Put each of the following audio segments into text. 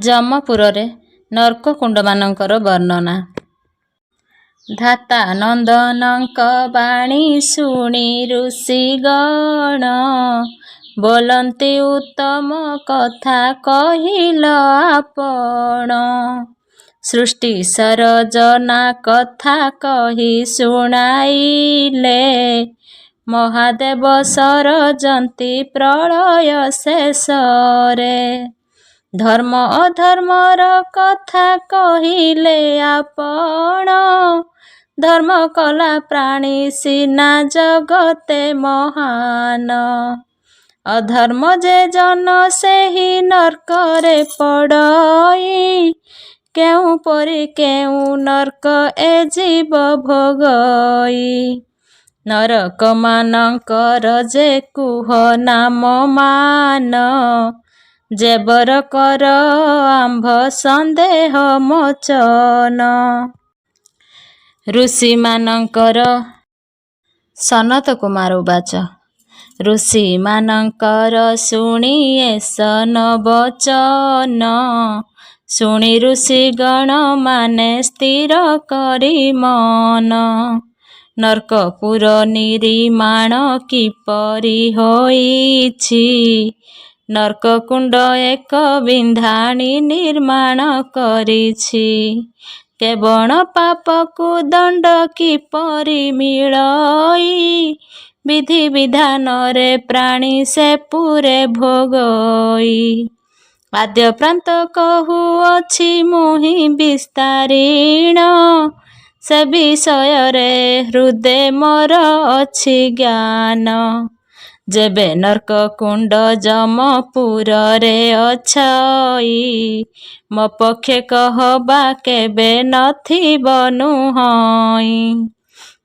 ଯମପୁରରେ ନର୍କକୁଣ୍ଡମାନଙ୍କର ବର୍ଣ୍ଣନା। ଧାତା ନନ୍ଦନଙ୍କ ବାଣୀ ଶୁଣି ଋଷିଗଣ ବୋଲନ୍ତି ଉତ୍ତମ କଥା କହିଲ ଆପଣ। ସୃଷ୍ଟି ସରଜନା କଥା କହି ଶୁଣାଇଲେ ମହାଦେବ ସରଜନ୍ତି ପ୍ରଳୟ ଶେଷରେ। ଧର୍ମ ଅଧର୍ମର କଥା କହିଲେ ଆପଣ। ଧର୍ମ କଲା ପ୍ରାଣୀ ସିନା ଜଗତେ ମହାନ। ଅଧର୍ମ ଯେ ଜନ ସେହି ନର୍କରେ ପଡ଼ଇ। କେଉଁ ପରି କେଉଁ ନର୍କ ଏ ଜୀବ ଭୋଗଇ। ନରକମାନଙ୍କର ଯେ କୁହ ନାମ ମାନ। ଯେବର କର ଆମ୍ଭ ସନ୍ଦେହ ମୋଚନ। ଋଷିମାନଙ୍କର ସନତ କୁମାର ଉବାଚ। ଋଷିମାନଙ୍କର ଶୁଣି ଏସନ ବଚନ। ଶୁଣି ଋଷିଗଣ ମାନେ ସ୍ଥିର କରି ମନ। ନର୍କପୁର ନିରିମାଣ କିପରି ହୋଇଛି। ନର୍କକୁଣ୍ଡ ଏକ ବିନ୍ଧାଣୀ ନିର୍ମାଣ କରିଛି। କେବଳ ପାପକୁ ଦଣ୍ଡ କିପରି ମିଳଇ। ବିଧି ବିଧାନରେ ପ୍ରାଣୀ ସେ ପୁରେ ଭୋଗଇ। ଆଦ୍ୟପ୍ରାନ୍ତ କହୁଅଛି ମୁହିଁ ବିସ୍ତାରିଣ। ସେ ବିଷୟରେ ହୃଦେ ମୋର ଅଛି ଜ୍ଞାନ। ଯେବେ ନର୍କକୁଣ୍ଡ ଯମପୁରରେ ଅଛଇ। ମୋ ପକ୍ଷେ କହବା କେବେ ନଥିବ ନୁହଁଇ।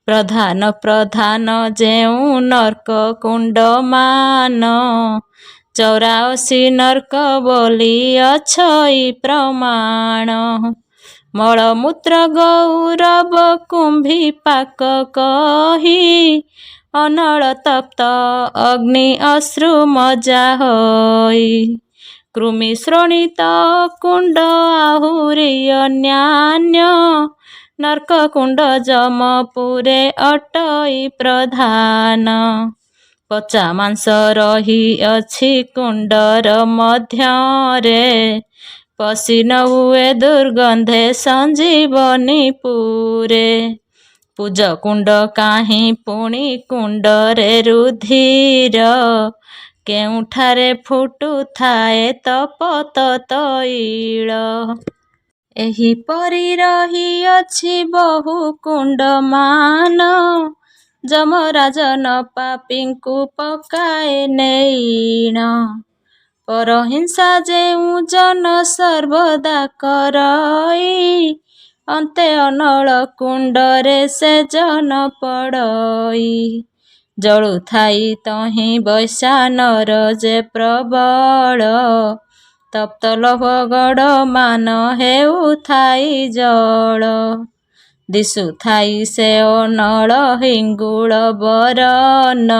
ପ୍ରଧାନ ପ୍ରଧାନ ଯେଉଁ ନର୍କକୁଣ୍ଡ ମାନ। 84 ନର୍କ ବୋଲି ଅଛଇ ପ୍ରମାଣ। ମଳମୂତ୍ର ଗୌରବ କୁମ୍ଭୀ ପାକ କହି। ଅନଳ ତପ୍ତ ଅଗ୍ନି ଅଶ୍ରୁ ମଜା ହୋଇ। କୃମି ଶ୍ରୋଣିତ କୁଣ୍ଡ ଆହୁରି ଅନ୍ୟାନ୍ୟ। ନର୍କକୁଣ୍ଡ ଯମପୁରେ ଅଟଇ ପ୍ରଧାନ। ପଚା ମାଂସ ରହିଅଛି କୁଣ୍ଡର ମଧ୍ୟରେ। ପଶି ନ ହୁଏ ଦୁର୍ଗନ୍ଧେ ସଞ୍ଜୀବନୀ ପୁରେ। ପୂଜ କୁଣ୍ଡ କାହିଁ ପୁଣି କୁଣ୍ଡରେ ରୁଧିର। କେଉଁଠାରେ ଫୁଟୁଥାଏ ତପତ ତୈଳ। ଏହିପରି ରହିଅଛି ବହୁ କୁଣ୍ଡମାନ। ଯମରାଜନ ପାପୀଙ୍କୁ ପକାଏ ନେଇଣ। ପରହିଂସା ଯେଉଁ ଜନ ସର୍ବଦା କରଇ। ଅନ୍ତେ ଅନଳ କୁଣ୍ଡରେ ସେ ଜନ ପଡ଼ଇ। ଜଳୁଥାଇ ତହିଁ ବୈଶାନର ଯେ ପ୍ରବଳ। ତପ୍ତ ଲୌହ ଗଡ଼ ମାନ ହେଉଥାଇ ଜଳ। ଦିଶୁଥାଇ ସେ ଅନଳ ହିଙ୍ଗୁଳ ବରନ।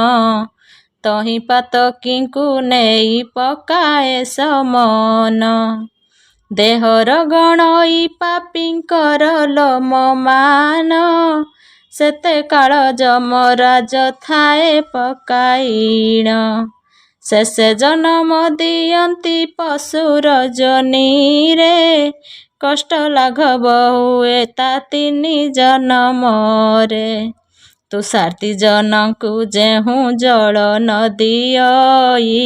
ତହିଁ ପାତକୀଙ୍କୁ ନେଇ ପକାଏ ସମନ। ଦେହର ଗଣଇ ପାପୀଙ୍କର ଲୋମ ମାନ। ସେତେ କାଳ ଯମରାଜ ଥାଏ ପକାଇଣ। ଶେଷେ ଜନମ ଦିଅନ୍ତି ପଶୁର ଯୋନିରେ। କଷ୍ଟ ଲାଘବ ହୁଏ ତା 3 ଜନମରେ। ତୁଷାର୍ତ୍ତୀ ଜନଙ୍କୁ ଯେହୁଁ ଜଳ ନ ଦିଅଇ।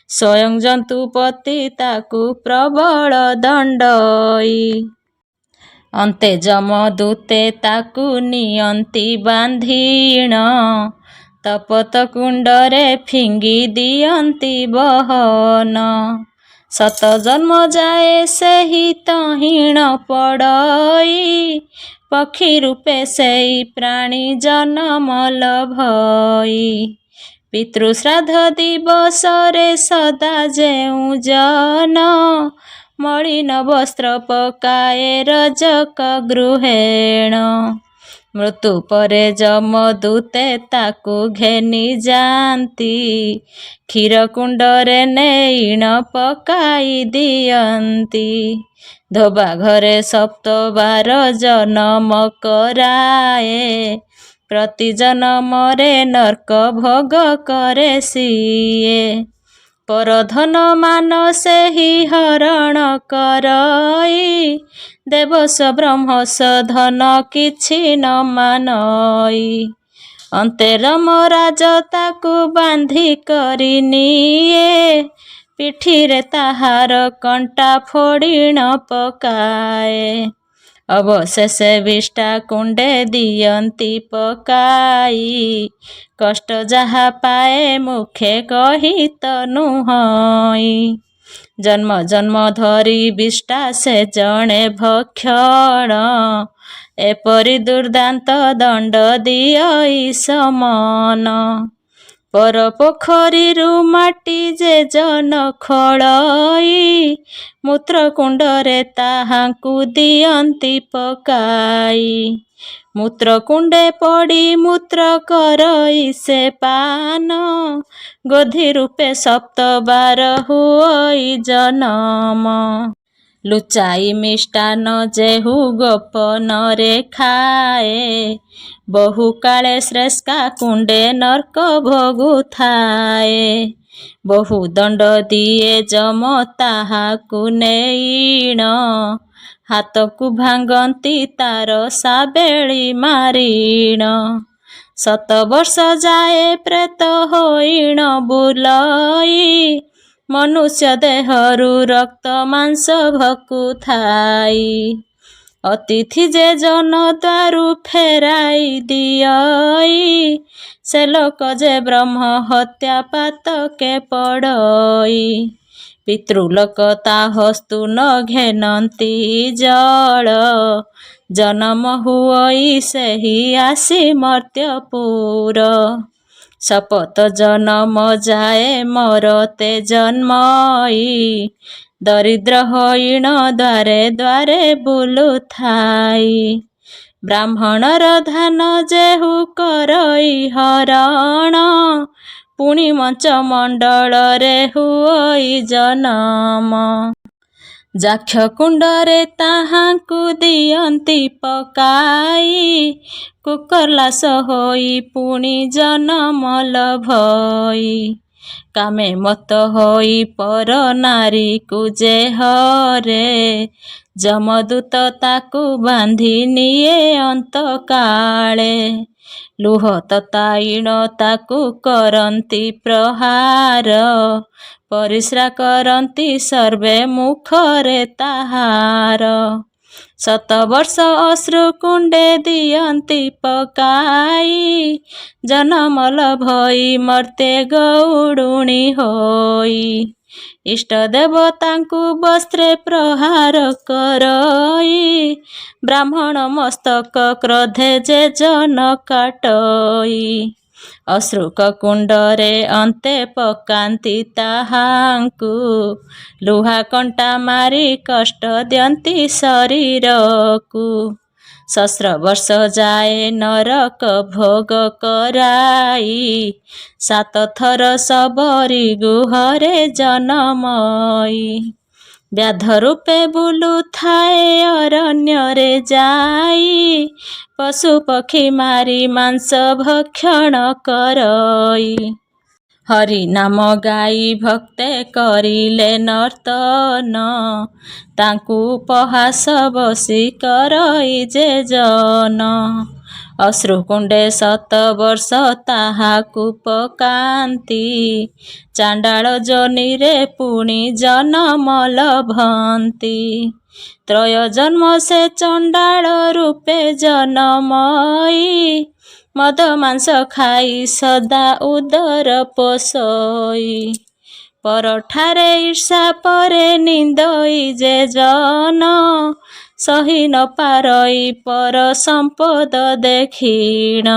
ସ୍ୱୟଂ ଜନ୍ତୁପତି ତାକୁ ପ୍ରବଳ ଦଣ୍ଡଇ। ଅନ୍ତେ ଯମଦୂତେ ତାକୁ ନିଅନ୍ତି ବାନ୍ଧିଣ। ତପତ କୁଣ୍ଡରେ ଫିଙ୍ଗି ଦିଅନ୍ତି ବହନ। ଶତ ଜନ୍ମ ଯାଏ ସେହି ତହିଁଣ ପଡ଼ଇ। ପକ୍ଷୀ ରୂପେ ସେଇ ପ୍ରାଣୀ ଜନମ ଲଭଇ। ପିତୃଶ୍ରାଦ୍ଧ ଦିବସରେ ସଦା ଯେଉଁ ଜନ। ମଳିନ ବସ୍ତ୍ର ପକାଏ ରଜକ ଗୃହେଣ। ମୃତ୍ୟୁ ପରେ ଯମଦୂତେ ତାକୁ ଘେନି ଯାଆନ୍ତି, କ୍ଷୀର କୁଣ୍ଡରେ ନେଇଣ ପକାଇ ଦିଅନ୍ତି। ଧୋବା ଘରେ ସପ୍ତବାର ଜନମ କରାଏ, ପ୍ରତି ଜନମରେ ନର୍କ ଭୋଗ କରେ ସିଏ। ପରଧନ ମାନ ସେହି ହରଣ କରଇ, ଦେବସ ବ୍ରହ୍ମସ ଧନ କିଛି ନ ମାନଇ। ଅନ୍ତେ ଯମରାଜ ତାକୁ ବାନ୍ଧି କରି ନିଏ, ପିଠିରେ ତାହାର କଣ୍ଟା ଫୋଡ଼ିଣ ପକାଏ। ଅବଶେଷେ ବିଷ୍ଠା କୁଣ୍ଡେ ଦିଅନ୍ତି ପକାଇ, କଷ୍ଟ ଯାହା ପାଏ ମୁଖେ କହି ତ ନୁହଁଇ। ଜନ୍ମ ଜନ୍ମ ଧରି ବିଷ୍ଠା ସେ ଜଣେ ଭକ୍ଷଣ, ଏପରି ଦୁର୍ଦାନ୍ତ ଦଣ୍ଡ ଦିଅଇ ସମନ। ପର ପୋଖରୀରୁ ମାଟି ଯେ ଜନ ଖୋଳଇ, ମୂତ୍ରକୁଣ୍ଡରେ ତାହାଙ୍କୁ ଦିଅନ୍ତି ପକାଇ। ମୂତ୍ରକୁଣ୍ଡେ ପଡ଼ି ମୂତ୍ର କରଇ ସେ ପାନ, ଗୋଧି ରୂପେ ସପ୍ତବାର ହୁଅଇ ଜନମ। ଲୁଚାଇ ମିଷ୍ଟାନ ଯେହୁ ଗୋପନରେ ଖାଏ, ବହୁ କାଳେ ଶ୍ଲେଷ୍ମା କୁଣ୍ଡେ ନର୍କ ଭୋଗୁଥାଏ। ବହୁ ଦଣ୍ଡ ଦିଏ ଯମ ତାହାକୁ ନେଇଣ, ହାତକୁ ଭାଙ୍ଗନ୍ତି ତାର ସାବେଳି ମାରିଣ। 7 ବର୍ଷ ଯାଏ ପ୍ରେତ ହୋଇଣ ବୁଲଇ, ମନୁଷ୍ୟ ଦେହରୁ ରକ୍ତ ମାଂସ ଭକୁଥାଇ। ଅତିଥି ଯେ ଜନ ଦ୍ୱାରୁ ଫେରାଇ ଦିଅଇ, ସେ ଲୋକ ଯେ ବ୍ରହ୍ମ ହତ୍ୟା ପାତକେ ପଡ଼ଇ। ପିତୃଲୋକ ତା ହସ୍ତୁ ନ ଘେନନ୍ତି ଜଳ, ଜନମ ହୁଅଇ ସେହି ଆସି ମର୍ତ୍ତ୍ୟପୁର। ଶପଥ ଜନମ ଯାଏ ମରତେ ଜନ୍ମଇ, ଦରିଦ୍ର ହୋଇଣ ଦ୍ୱାରେ ଦ୍ୱାରେ ବୁଲୁଥାଇ। ବ୍ରାହ୍ମଣର ଧାନ ଯେହୁ କରଇ ହରଣ, ପୁଣି ମଞ୍ଚ ମଣ୍ଡଳରେ ହୁଅଇ ଜନମ। ଯକ୍ଷ କୁଣ୍ଡରେ ତାହାଙ୍କୁ ଦିଅନ୍ତି ପକାଇ, କୁକର୍ଲାଶ ହୋଇ ପୁଣି ଜନମ ଲଭଇ। କାମେ ମତ୍ତ ହୋଇ ପର ନାରୀକୁ ଯେ ହରେ, ଯମଦୂତ ତାକୁ ବାନ୍ଧି ନିଏ ଅନ୍ତକାଳେ। ଲୁହ ତତାଇଣ ତାକୁ କରନ୍ତି ପ୍ରହାର, ପରିସ୍ରା କରନ୍ତି ସର୍ବେ ମୁଖରେ ତାହାର। 7 ବର୍ଷ ଅଶ୍ରୁ କୁଣ୍ଡେ ଦିଅନ୍ତି ପକାଇ, ଜନମ ଲଭଇ ମର୍ତ୍ତେ ଗଉଡ଼ୁଣୀ ହୋଇ। ଇଷ୍ଟ ଦେବତାଙ୍କୁ ବସ୍ତ୍ରେ ପ୍ରହାର କରଇ, ବ୍ରାହ୍ମଣ ମସ୍ତକ କ୍ରୋଧେ ଯେ ଜନ କାଟଇ। ଅଶ୍ରୁକ କୁଣ୍ଡରେ ଅନ୍ତେ ପକାନ୍ତି ତାହାଙ୍କୁ, ଲୁହା କଣ୍ଟା ମାରି କଷ୍ଟ ଦିଅନ୍ତି ଶରୀରକୁ। 7 ବର୍ଷ ଯାଏ ନରକ ଭୋଗ କରାଇ, 7 ଥର ଶବରୀ ଗୁହରେ ଜନମଇ। ବ୍ୟାଧ ରୂପେ ବୁଲୁଥାଏ ଅରଣ୍ୟରେ ଯାଇ, ପଶୁ ପକ୍ଷୀ ମାରି ମାଂସ ଭକ୍ଷଣ କରଇ। ହରି ନାମ ଗାଇ ଭକ୍ତେ କରିଲେ ନର୍ତ୍ତନ, ତାଙ୍କୁ ଉପହାସ ବସି କରଇ ଯେ ଜନ। ଅଶ୍ରୁ କୁଣ୍ଡେ 7 ବର୍ଷ ତାହାକୁ ପକାନ୍ତି, ଚାଣ୍ଡାଳ ଯୋନିରେ ପୁଣି ଜନମ ଲଭନ୍ତି। ତ୍ରୟ ଜନ୍ମ ସେ ଚଣ୍ଡାଳ ରୂପେ ଜନମଇ, ମଦ ମାଂସ ଖାଇ ସଦା ଉଦର ପୋଷଇ। ପରଠାରେ ଈର୍ଷା ପରେ ନିନ୍ଦଇ ଯେ ଜନ, ସହି ନ ପାରଇ ପର ସମ୍ପଦ ଦେଖିଣ।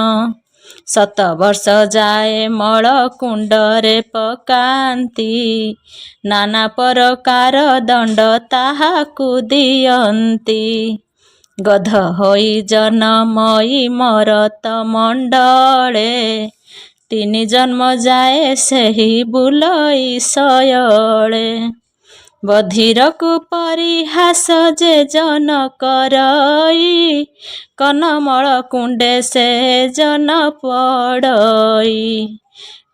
7 ବର୍ଷ ଯାଏ ମଳ କୁଣ୍ଡରେ ପକାନ୍ତି, ନାନା ପ୍ରକାର ଦଣ୍ଡ ତାହାକୁ ଦିଅନ୍ତି। ଗଧ ହୋଇ ଜନମଇ ମରତ ମଣ୍ଡଳେ, ତିନି ଜନ୍ମ ଯାଏ ସେହି ବୁଲଇ ଶୟଳେ। ବଧିରକୁ ପରିହାସ ଯେ ଜନ କରଇ, କନମଳ କୁଣ୍ଡେ ସେ ଜନ ପଡ଼ଇ।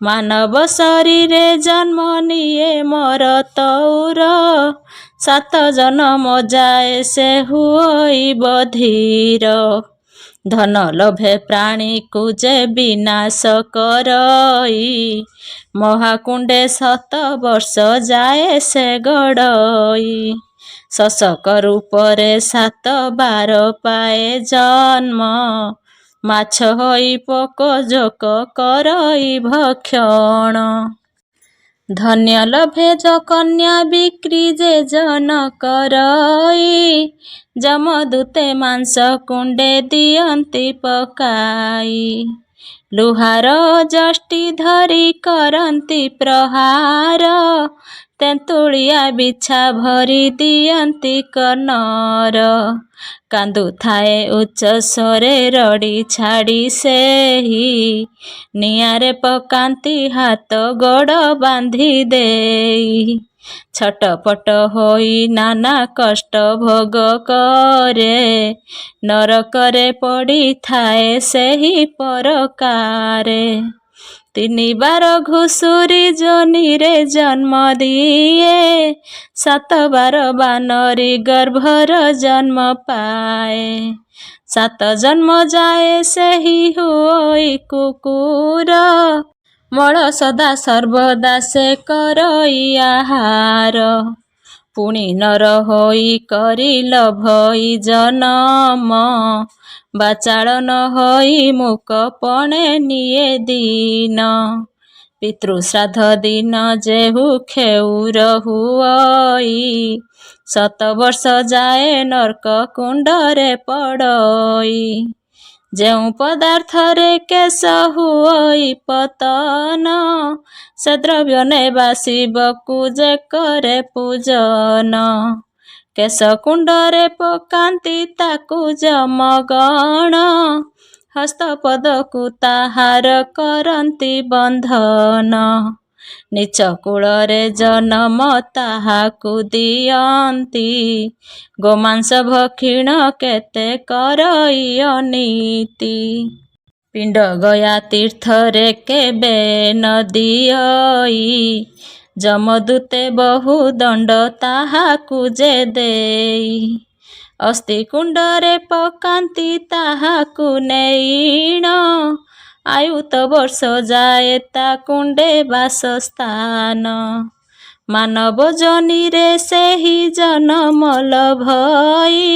ମାନବ ଶରୀରେ ଜନ୍ମ ନିଏ ମରତଉର, ସାତ ଜନମ ଯାଏ ସେ ହୁଅଇ ବଧିର। ଧନ ଲୋଭେ ପ୍ରାଣୀକୁ ଯେ ବିନାଶ କରଇ, ମହାକୁଣ୍ଡେ 7 ବର୍ଷ ଯାଏ ସେ ଗଡ଼ଇ। ଶଶକ ରୂପରେ 7 ବାର ପାଏ ଜନ୍ମ, ମାଛ ହୋଇ ପୋକ ଜୋକ କରଇ ଭକ୍ଷଣ। ଧନ୍ୟ ଲୋଭେ କନ୍ୟା ବିକ୍ରି ଯେ ଜନ କରଇ, ଯମଦୂତେ ମାଂସ କୁଣ୍ଡେ ଦିଅନ୍ତି ପକାଇ। ଲୁହାର ଯଷ୍ଟି ଧରି କରନ୍ତି ପ୍ରହାର, ତେନ୍ତୁଳିଆ ବିଛା ଭରି ଦିଅନ୍ତି କନର। କାନ୍ଦୁଥାଏ ଉଚ୍ଚ ସ୍ୱରେ ରଡ଼ି ଛାଡ଼ି ସେହି, ନିଆଁରେ ପକାନ୍ତି ହାତ ଗୋଡ଼ ବାନ୍ଧି ଦେଇ। ଛଟପଟ ହୋଇ ନାନା କଷ୍ଟ ଭୋଗ କରେ, ନରକରେ ପଡ଼ିଥାଏ ସେହି ପରକାରେ। 3 ବାର ଘୁଷୁରି ଯୋନିରେ ଜନ୍ମ ଦିଏ, 7 ବାର ବାନରୀ ଗର୍ଭର ଜନ୍ମ ପାଏ। 7 ଜନ୍ମ ଯାଏ ସେହି ହୁଅଇ କୁକୁର, ମଳ ସଦା ସର୍ବଦା ସେ କରଇ ଆହାର। ପୁଣି ନର ହୋଇ କରି ଲୋଭଇ ଜନମ, ବାଚାଳ ହୋଇ ମୂକ ପଣେ ନିଏ ଦିନ। ପିତୃଶ୍ରାଦ୍ଧ ଦିନ ଯେହୁ ଖେଉର ହୁଅଇ, 7 ବର୍ଷ ଯାଏ ନର୍କ କୁଣ୍ଡରେ ପଡ଼ଇ। ଯେଉଁ ପଦାର୍ଥରେ କେଶ ହୁଅଇ ପତନ, ସେ ଦ୍ରବ୍ୟ ନେବା ଶିବକୁ ଯେ କରେ ପୂଜନ। କେଶ କୁଣ୍ଡରେ ପକାନ୍ତି ତାକୁ ଯମଗଣ, ହସ୍ତପଦକୁ ତାହାର କରନ୍ତି ବନ୍ଧନ। ନୀଚ କୂଳରେ ଜନମ ତାହାକୁ ଦିଅନ୍ତି, ଗୋମାଂସ ଭକ୍ଷିଣ କେତେ କରଇ ଅନୀତି। ପିଣ୍ଡ ଗୟା ତୀର୍ଥରେ କେବେ ନ ଦିଅଇ, ଯମଦୂତେ ବହୁ ଦଣ୍ଡ ତାହାକୁ ଯେ ଦେଇ। ଅସ୍ଥି କୁଣ୍ଡରେ ପକାନ୍ତି ତାହାକୁ ନେଇଣ, ଆୟୁତ ବର୍ଷ ଯାଏ ତା କୁଣ୍ଡେ ବାସସ୍ଥାନ। ମାନବ ଯୋନିରେ ସେହି ଜନମ ଲୋଭଇ,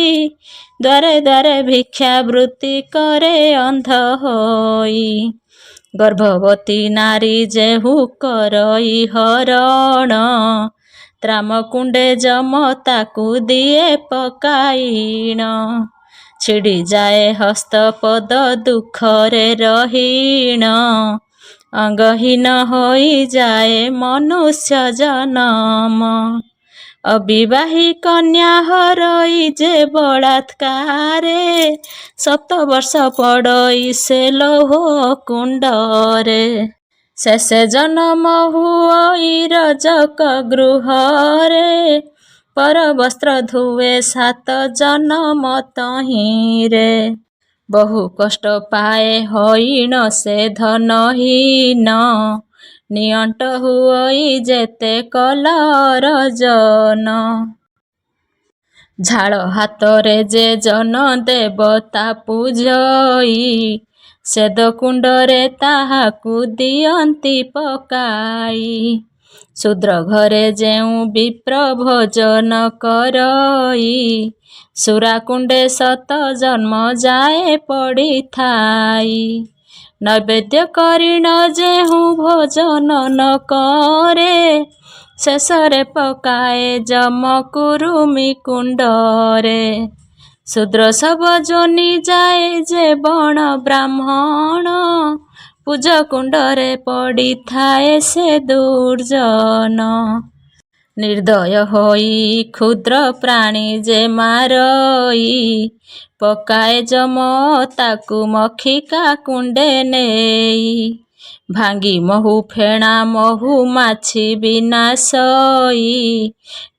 ଦ୍ୱାରେ ଦ୍ୱାରେ ଭିକ୍ଷାବୃତ୍ତି କରେ ଅନ୍ଧ ହୋଇ। ଗର୍ଭବତୀ ନାରୀ ଯେହୁ କରଇ ହରଣ, ତ୍ରାମକୁଣ୍ଡେ ଯମ ତାକୁ ଦିଏ ପକାଇଣ। ଛିଡ଼ିଯାଏ ହସ୍ତପଦ ଦୁଃଖରେ ରହିଣ, ଅଙ୍ଗହୀନ ହୋଇଯାଏ ମନୁଷ୍ୟ ଜନମ। ଅବିବାହୀ କନ୍ୟା ହରଇ ଯେ ବଳାତ୍କାରେ, 7 ବର୍ଷ ପଡ଼ଇ ସେ ଲୌହ କୁଣ୍ଡରେ। ଶେଷେ ଜନମ ହୁଅଇ ରଜକ ଗୃହରେ, ପରବସ୍ତ୍ର ଧୁଏ 7 ଜନମ ତହିଁରେ। ବହୁ କଷ୍ଟ ପାଏ ହଇଣ ସେ ଧନହୀନ, ନିଅଣ୍ଟ ହୁଅଇ ଯେତେ କଲ ଅରଜନ। ଝାଳ ହାତରେ ଯେ ଜନ ଦେବତା ପୂଜଇ, ସ୍ୱେଦ କୁଣ୍ଡରେ ତାହାକୁ ଦିଅନ୍ତି ପକାଇ। ଶୂଦ୍ର ଘରେ ଯେଉଁ ବିପ୍ର ଭୋଜନ କରଇ, ସୁରାକୁଣ୍ଡେ 7 ଜନ୍ମ ଯାଏ ପଡ଼ିଥାଇ। ନୈବେଦ୍ୟ କରିଣ ଯେହୁ ଭୋଜନ ନ କରେ, ଶେଷରେ ପକାଏ ଯମ କୁରୁମି କୁଣ୍ଡରେ। ଶୂଦ୍ର ଶବ ଯୋନି ଯାଏ ଯେ ବଣ ବ୍ରାହ୍ମଣ, ପୂଜ କୁଣ୍ଡରେ ପଡ଼ିଥାଏ ସେ ଦୁର୍ଜନ। ନିର୍ଦ୍ଦୟ ହୋଇ କ୍ଷୁଦ୍ର ପ୍ରାଣୀ ଯେ ମାରଇ ପକାଏ ଯମ ତାକୁ ମକ୍ଷିକା କୁଣ୍ଡେ ନେଇ ଭାଙ୍ଗି ମହୁ ଫେଣା ମହୁ ମାଛି ବିନାଶଇ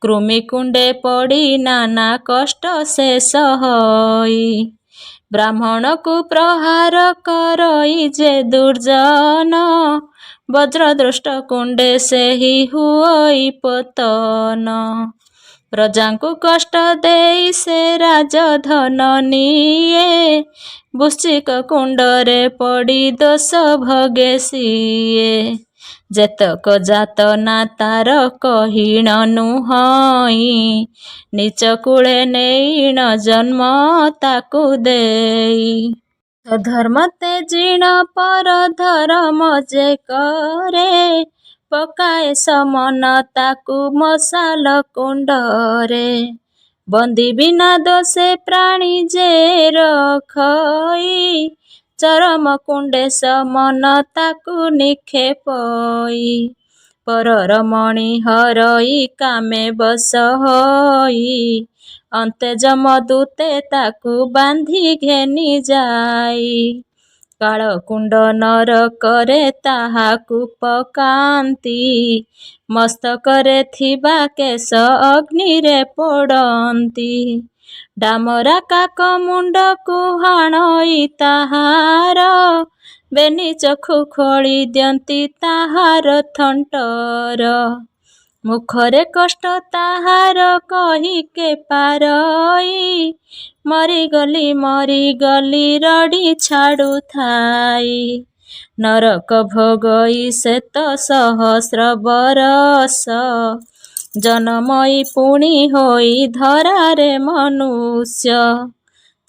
କୃମି କୁଣ୍ଡେ ପଡ଼ି ନାନା କଷ୍ଟ ସେ ସହଇ ବ୍ରାହ୍ମଣକୁ ପ୍ରହାର କରଇ ଯେ ଦୁର୍ଜନ ବଜ୍ରଦୃଷ୍ଟ କୁଣ୍ଡେ ସେହି ହୁଅଇ ପତନ ପ୍ରଜାଙ୍କୁ କଷ୍ଟ ଦେଇ ସେ ରାଜଧନ ନିଏ ବୃଶ୍ଚିକ କୁଣ୍ଡରେ ପଡ଼ି ଦୋଷ ଭୋଗେ ସିଏ ଯେତକ ଯାତନା ତାର କହିଣ ନୁହଁଇ ନିଚ କୂଳେ ନେଇଣ ଜନ୍ମ ତାକୁ ଦେଇ ଧର୍ମ ତେଜିଣ ପର ଧର୍ମ ଯେ କରେ ପକାଏ ସମନ ତାକୁ ମଶାଲ କୁଣ୍ଡରେ ବନ୍ଦୀ ବିନା ଦୋଷେ ପ୍ରାଣୀ ଯେ ରଖଇ ଚରମ କୁଣ୍ଡେ ସମନ ତାକୁ ନିକ୍ଷେପଇ ପରର ମଣି ହରଇ କାମେ ବଶ ହୋଇ ଅନ୍ତେ ଯମଦୂତେ ତାକୁ ବାନ୍ଧି ଘେନି ଯାଇ କାଳକୁଣ୍ଡ ନରକରେ ତାହାକୁ ପକାନ୍ତି ମସ୍ତକରେ ଥିବା କେଶ ଅଗ୍ନିରେ ପୋଡ଼ନ୍ତି ଡାମରା କାକ ମୁଣ୍ଡକୁ ହାଣଇ ତାହାର ବେନି ଚକ୍ଷୁ ଖୋଳି ଦିଅନ୍ତି ତାହାର ଥଣ୍ଟର ମୁଖରେ କଷ୍ଟ ତାହାର କହି କେ ପାରଇ ମରିଗଲି ରଡ଼ି ଛାଡ଼ୁଥାଇ ନରକ ଭୋଗଇ ଶେତ ସହସ୍ର ବରଷ ଜନମଇ ପୁଣି ହୋଇ ଧରାରେ ମନୁଷ୍ୟ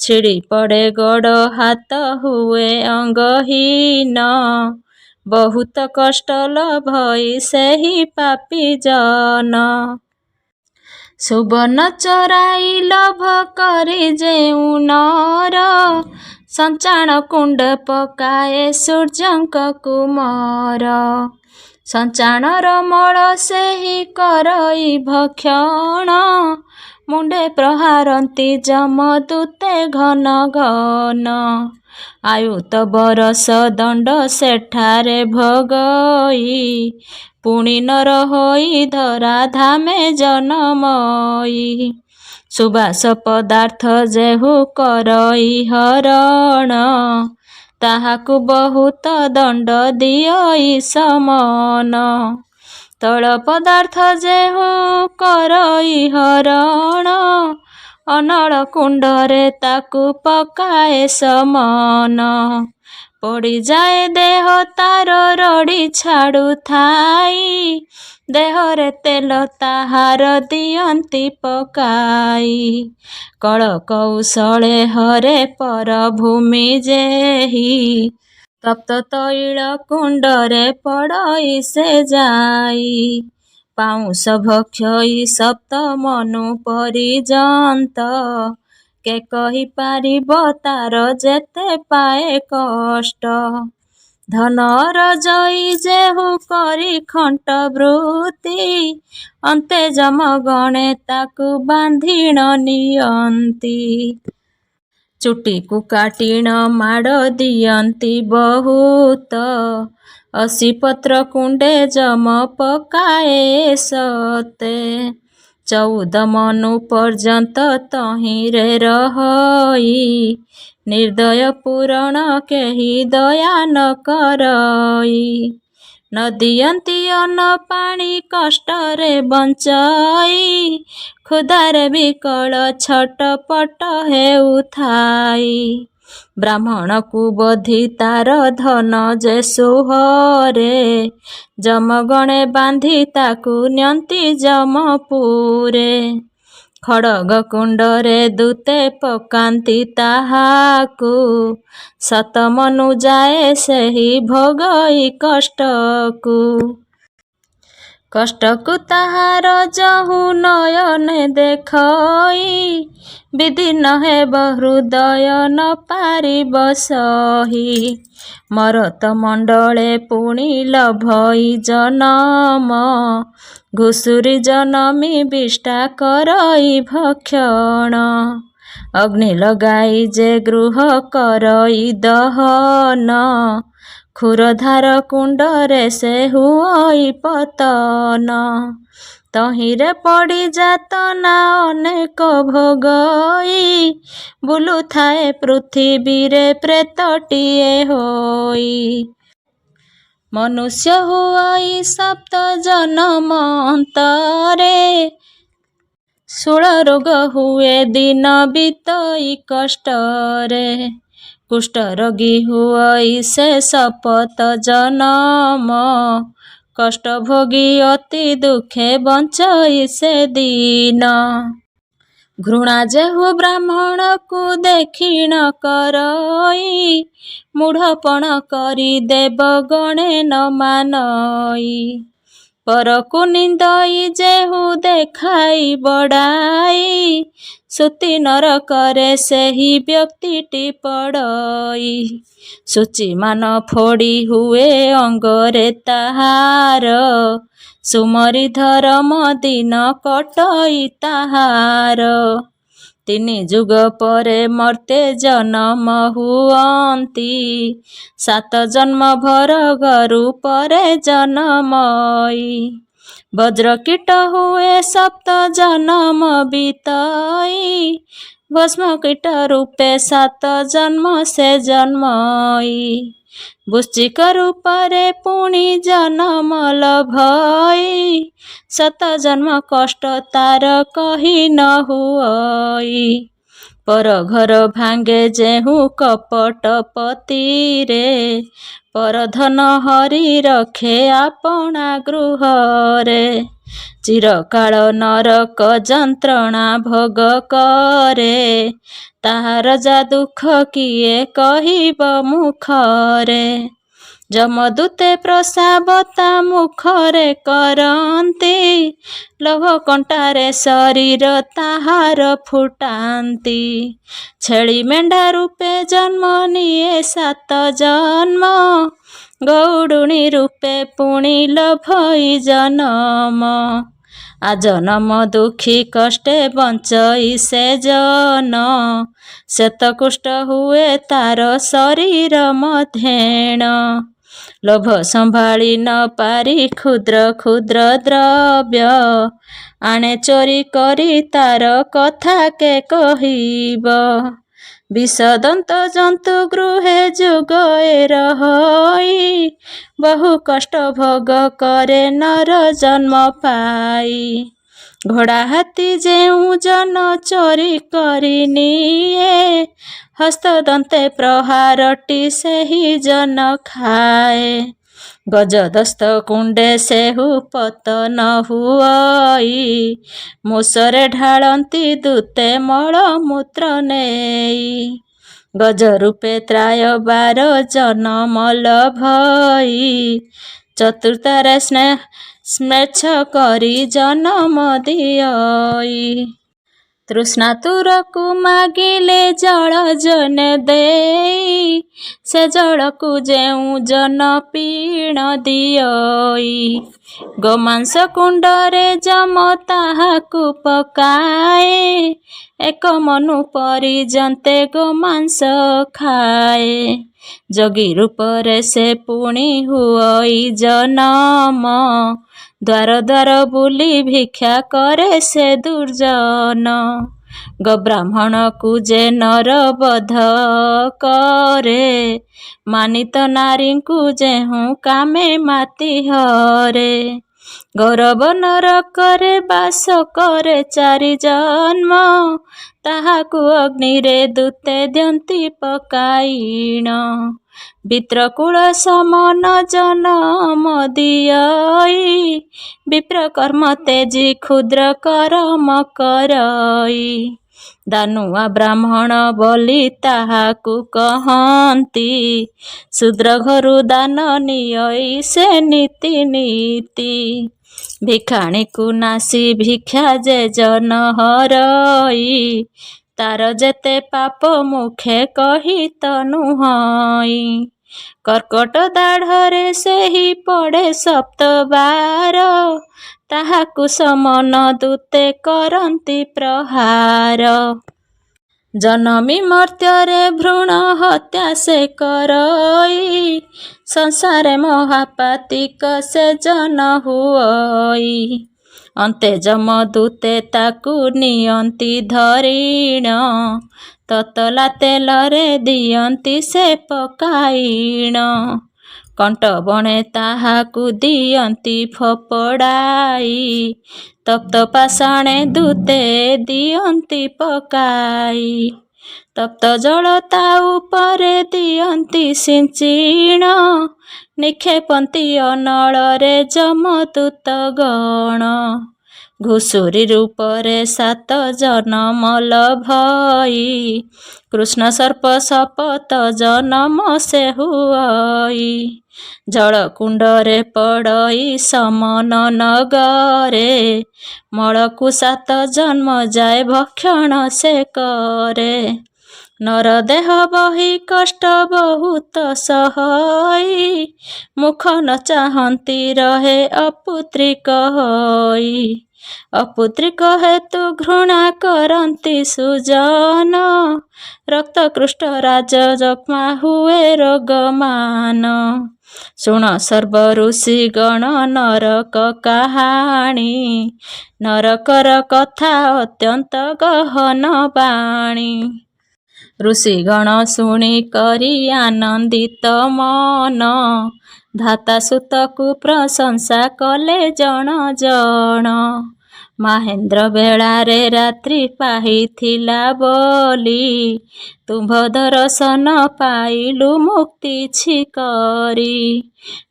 ଛିଡ଼ି ପଡ଼େ ଗୋଡ଼ ହାତ ହୁଏ ଅଙ୍ଗହୀନ ବହୁତ କଷ୍ଟ ଲଭଇ ସେହି ପାପୀ ଜନ ସୁବର୍ଣ୍ଣ ଚରାଇ ଲୋଭ କରି ଯେଉଁ ନର ସଞ୍ଚାଣ କୁଣ୍ଡ ପକାଏ ସୂର୍ଯ୍ୟଙ୍କ କୁମର ସଞ୍ଚାଣର ମଳ ସେହି କରଇ ଭକ୍ଷଣ ମୁଣ୍ଡେ ପ୍ରହାରନ୍ତି ଯମଦୂତେ ଘନ ଘନ ଆୟୁତ ବରଷ ଦଣ୍ଡ ସେଠାରେ ଭୋଗଇ ପୁଣି ନର ହୋଇ ଧରାଧାମେ ଜନମଇ ସୁବାସ ପଦାର୍ଥ ଯେହୁ କରଇ ହରଣ ତାହାକୁ ବହୁତ ଦଣ୍ଡ ଦିଅଇ ସମନ ତଳ ପଦାର୍ଥ ଯେହୁ କରଇ ହରଣ ଅନଳ କୁଣ୍ଡରେ ତାକୁ ପକାଏ ସମନ ପଡ଼ିଯାଏ ଦେହ ତାର ରଡ଼ି ଛାଡ଼ୁଥାଇ ଦେହରେ ତେଲ ତାହାର ଦିଅନ୍ତି ପକାଇ କଳ କୌଶଳେ ହରେ ପରଭୂମି ଯେହି ତପ୍ତ ତୈଳ କୁଣ୍ଡରେ ପଡ଼ଇ ସେ ଯାଇ ପାଉଁଶ ଭକ୍ଷଇ ସପ୍ତ ମନୁ ପରିଜନ୍ତ କେ କହିପାରିବ ତାର ଯେତେ ପାଏ କଷ୍ଟ ଧନର ଜଇ ଯେହୁ କରି ଖଣ୍ଟ ବୃତ୍ତି ଅନ୍ତେ ଯମଗଣେ ତାକୁ ବାନ୍ଧିଣ ନିଅନ୍ତି ଚୁଟିକୁ କାଟିଣ ମାଡ଼ ଦିଅନ୍ତି ବହୁତ ଅଶିପତ୍ର କୁଣ୍ଡେ ଯମ ପକାଏ ସତେ 14 ମନୁ ପର୍ଯ୍ୟନ୍ତ ତହିଁରେ ରହଇ ନିର୍ଦ୍ଦୟ ପୂରଣ କେହି ଦୟା ନ କରଇ ନ ଦିଅନ୍ତି ଅନ୍ନ ପାଣି କଷ୍ଟରେ ବଞ୍ଚଇ କ୍ଷୁଧାରେ ବିକଳ ଛଟପଟ ହେଉଥାଇ ବ୍ରାହ୍ମଣକୁ ବଧି ତାର ଧନ ଯେ ସୁହରେ ଯମଗଣେ ବାନ୍ଧି ତାକୁ ନିଅନ୍ତି ଯମପୁରେ ଖଡ଼ଗ କୁଣ୍ଡରେ ଦୂତେ ପକାନ୍ତି ତାହାକୁ ସତମନୁ ଯାଏ ସେହି ଭୋଗଇ କଷ୍ଟକୁ ତାହାର ଯହୁ ନୟନେ ଦେଖଇ ବିଦୀର୍ଣ୍ଣ ହେବ ହୃଦୟ ନ ପାରିବ ସହି ମରତ ମଣ୍ଡଳେ ପୁଣି ଲଭଇ ଜନମ ଘୁଷୁରି ଜନମି ବିଷ୍ଟା କରଇ ଭକ୍ଷଣ। ଅଗ୍ନି ଲଗାଇ ଯେ ଗୃହ କରଇ ଦହନ। କ୍ଷୁରଧାର କୁଣ୍ଡରେ ସେ ହୁଅଇ ପତନ। ତହିଁରେ ପଡ଼ି ଯାତନା ଅନେକ ଭୋଗଇ। ବୁଲୁଥାଏ ପୃଥିବୀରେ ପ୍ରେତଟିଏ ହୋଇ। ମନୁଷ୍ୟ ହୁଅଇ 7 ଜନମ ଅନ୍ତରେ। ଶୂଳ ରୋଗ ହୁଏ ଦିନ ବିତଇ କଷ୍ଟରେ। କୁଷ୍ଠରୋଗୀ ହୁଅଇ ସେ 7 ଜନମ। କଷ୍ଟ ଭୋଗି ଅତି ଦୁଃଖେ ବଞ୍ଚଇ ସେ ଦିନ। ଘୃଣା ଯେହୁ ବ୍ରାହ୍ମଣକୁ ଦେଖି ନ କରଇ। ମୂଢ଼ପଣ କରି ଦେବ ଗଣେ ନ ମାନଇ। ପରକୁ ନିନ୍ଦଇ ଯେହୁ ଦେଖାଇ ବଡ଼ାଇ। ସୂତି ନରକରେ ସେହି ବ୍ୟକ୍ତିଟି ପଡ଼ଇ। ସୂଚିମାନ ଫୋଡ଼ି ହୁଏ ଅଙ୍ଗରେ ତାହାର। ସୁମରି ଧରମ ଦିନ କଟଇ ତାହାର। 3 ଯୁଗ ପରେ ମର୍ତ୍ତେ ଜନମ ହୁଅନ୍ତି। 7 ଜନ୍ମ ଭରଗରୁ ପରେ ଜନମଇ। ବଜ୍ରକୀଟ ହୁଏ 7 ଜନମ ବିତଇ। ଭସ୍ମକୀଟ ରୂପେ 7 ଜନ୍ମ ସେ ଜନ୍ମଇ। ବୃଶ୍ଚିକ ରୂପରେ ପୁଣି ଜନମ ଲଭଇ। 7 ଜନ୍ମ କଷ୍ଟ ତାର କହି ନ ହୁଅଇ। ପର ଘର ଭାଙ୍ଗେ ଯେହୁ କପଟ ପତିରେ। ପରଧନ ହରି ରଖେ ଆପଣା ଗୃହରେ। ଚିରକାଳ ନରକ ଯନ୍ତ୍ରଣା ଭୋଗ କରେ। ତାହାର ଯା ଦୁଃଖ କିଏ କହିବ ମୁଖରେ। ଯମଦୂତେ ପ୍ରସାବ ତା ମୁଖରେ କରନ୍ତି। ଲୋଭ କଣ୍ଟାରେ ଶରୀର ତାହାର ଫୁଟାନ୍ତି। ଛେଳି ମେଣ୍ଢା ରୂପେ ଜନ୍ମ ନିଏ 7 ଜନ୍ମ। ଗଉଡ଼ୁଣୀ ରୂପେ ପୁଣି ଲଭଇ ଜନମ। ଆଜନମ ଦୁଃଖୀ କଷ୍ଟେ ବଞ୍ଚଇ ସେ ଜନ। ଶ୍ଵେତକୁଷ୍ଠ ହୁଏ ତାର ଶରୀର ମଧ୍ୟେଣ। ଲୋଭ ସମ୍ଭାଳି ନ ପାରି କ୍ଷୁଦ୍ର କ୍ଷୁଦ୍ର ଦ୍ରବ୍ୟ। ଆଣେ ଚୋରି କରି ତାର କଥା କେ କହିବ। ବିଷଦନ୍ତ ଜନ୍ତୁ ଗୃହେ ଯୁଗଏ ରହଇ। ବହୁ କଷ୍ଟ ଭୋଗ କରେ ନର ଜନ୍ମ ପାଇ। ଘୋଡ଼ା ହାତୀ ଯେଉଁ ଜନ ଚୋରି କରି ନିଏ। ହସ୍ତଦନ୍ତେ ପ୍ରହାରଟି ସେହି ଜନ ଖାଏ। ଗଜଦସ୍ତ କୁଣ୍ଡେ ସେହୁ ପତନ ହୁଅଇ। ମୁଷରେ ଢାଳନ୍ତି ଦୂତେ ମଳ ମୂତ୍ର ନେଇ। ଗଜ ରୂପେ ତ୍ରାୟ 12 ଜନମ ଲଭଇ। ଚତୁର୍ଥାରେ ସ୍ମ୍ଲେଚ୍ଛ କରି ଜନମ ଦିଅଇ। ତୃଷ୍ଣାତୁରକୁ ମାଗିଲେ ଜଳ ଜନେ ଦେଇ। ସେ ଜଳକୁ ଯେଉଁ ଜନ ପିଣ ଦିଅଇ। ଗୋମାଂସ କୁଣ୍ଡରେ ଯମ ତାହାକୁ ପକାଏ। 1 ମନୁ ପର୍ଯ୍ୟନ୍ତେ ଗୋମାଂସ ଖାଏ। ଯୋଗୀ ରୂପରେ ସେ ପୁଣି ହୁଅଇ ଜନମ। ଦ୍ୱାର ଦ୍ୱାର ବୁଲି ଭିକ୍ଷା କରେ ସେ ଦୁର୍ଜନ। ଗୋବ୍ରାହ୍ମଣକୁ ଯେ ନର ବଧ କରେ। ମାନିତ ନାରୀଙ୍କୁ ଯେହୁ କାମେ ମାତି ହରେ। ଗୌରବ ନରକରେ ବାସ କରେ 4 ଜନ୍ମ। ତାହାକୁ ଅଗ୍ନିରେ ଦୂତେ ଦିଅନ୍ତି ପକାଇଣ। ବିତ୍ରକୂଳ ସମନ ଜନମ ଦିଅଇ। ବିପ୍ରକର୍ମ ତେଜି କ୍ଷୁଦ୍ର କରମ କରଇ। ଦାନୁଆ ବ୍ରାହ୍ମଣ ବୋଲି ତାହାକୁ କହନ୍ତି। ଶୂଦ୍ର ଘରୁ ଦାନ ନିଅଇ ସେ ନୀତି ନୀତି। ଭିକ୍ଷାଣୀକୁ ନାସି ଭିକ୍ଷା ଯେ ଜନ ହରଇ। ତାର ଯେତେ ପାପ ମୁଖେ କହି ତ ନୁହଁଇ। କର୍କଟ ଦାଢ଼ରେ ସେହି ପଡ଼େ ସପ୍ତବାର, ତାହାକୁ ସମନ ଦୂତେ କରନ୍ତି ପ୍ରହାର। ଜନମି ମର୍ତ୍ତ୍ୟରେ ଭ୍ରୂଣ ହତ୍ୟା ସେ କରଇ, ସଂସାରେ ମହାପାତିକ ସେ ଜନ ହୁଅଇ। ଅନ୍ତେ ଯମଦୂତେ ତାକୁ ନିଅନ୍ତି ଧରିଣ, ତତଲା ତେଲରେ ଦିଅନ୍ତି ସେ ପକାଇଣ। କଣ୍ଟବଣେ ତାହାକୁ ଦିଅନ୍ତି ଫୋପଡ଼ାଇ, ତପ୍ତ ପାଷାଣେ ଦୂତେ ଦିଅନ୍ତି ପକାଇ। ତପ୍ତ ଜଳ ତା ଉପରେ ଦିଅନ୍ତି ସିଞ୍ଚିଣ, ନିକ୍ଷେପନ୍ତି ଅନଳରେ ଯମଦୂତ ଗଣ। ଘୁଷୁରୀ ରୂପରେ 7 ଜନମ ଲଭଇ, କୃଷ୍ଣ ସର୍ପ ଶପଥ ଜନମ ସେ ହୁଅଇ। ଜଳକୁଣ୍ଡରେ ପଡ଼ଇ ସମନ ନଗରେ, ମଳକୁ 7 ଜନ୍ମ ଯାଏ ଭକ୍ଷଣ ସେ କରେ। ନରଦେହ ବହି କଷ୍ଟ ବହୁତ ସହଇ, ମୁଖ ନ ଚାହନ୍ତି ରହେ ଅପୁତ୍ରିକ ହୋଇ। ଅପୁତ୍ରିକ ହେତୁ ଘୃଣା କରନ୍ତି ସୁଜନ, ରକ୍ତକୃଷ୍ଟ ରାଜ ଯକ୍ଷ୍ମା ହୁଏ ରୋଗମାନ। ଶୁଣ ସର୍ବ ଋଷିଗଣ ନରକ କାହାଣୀ, ନରକର କଥା ଅତ୍ୟନ୍ତ ଗହନ ବାଣୀ। ଋଷିଗଣ ଶୁଣି କରି ଆନନ୍ଦିତ ମନ, ଧାତା ସୁତକୁ ପ୍ରଶଂସା କଲେ ଜଣ ଜଣ। ମାହେନ୍ଦ୍ର ବେଳାରେ ରାତ୍ରି ପାହିଥିଲା ବୋଲି, ତୁମ୍ଭ ଦର୍ଶନ ପାଇଲୁ ମୁକ୍ତି ଛିକରି।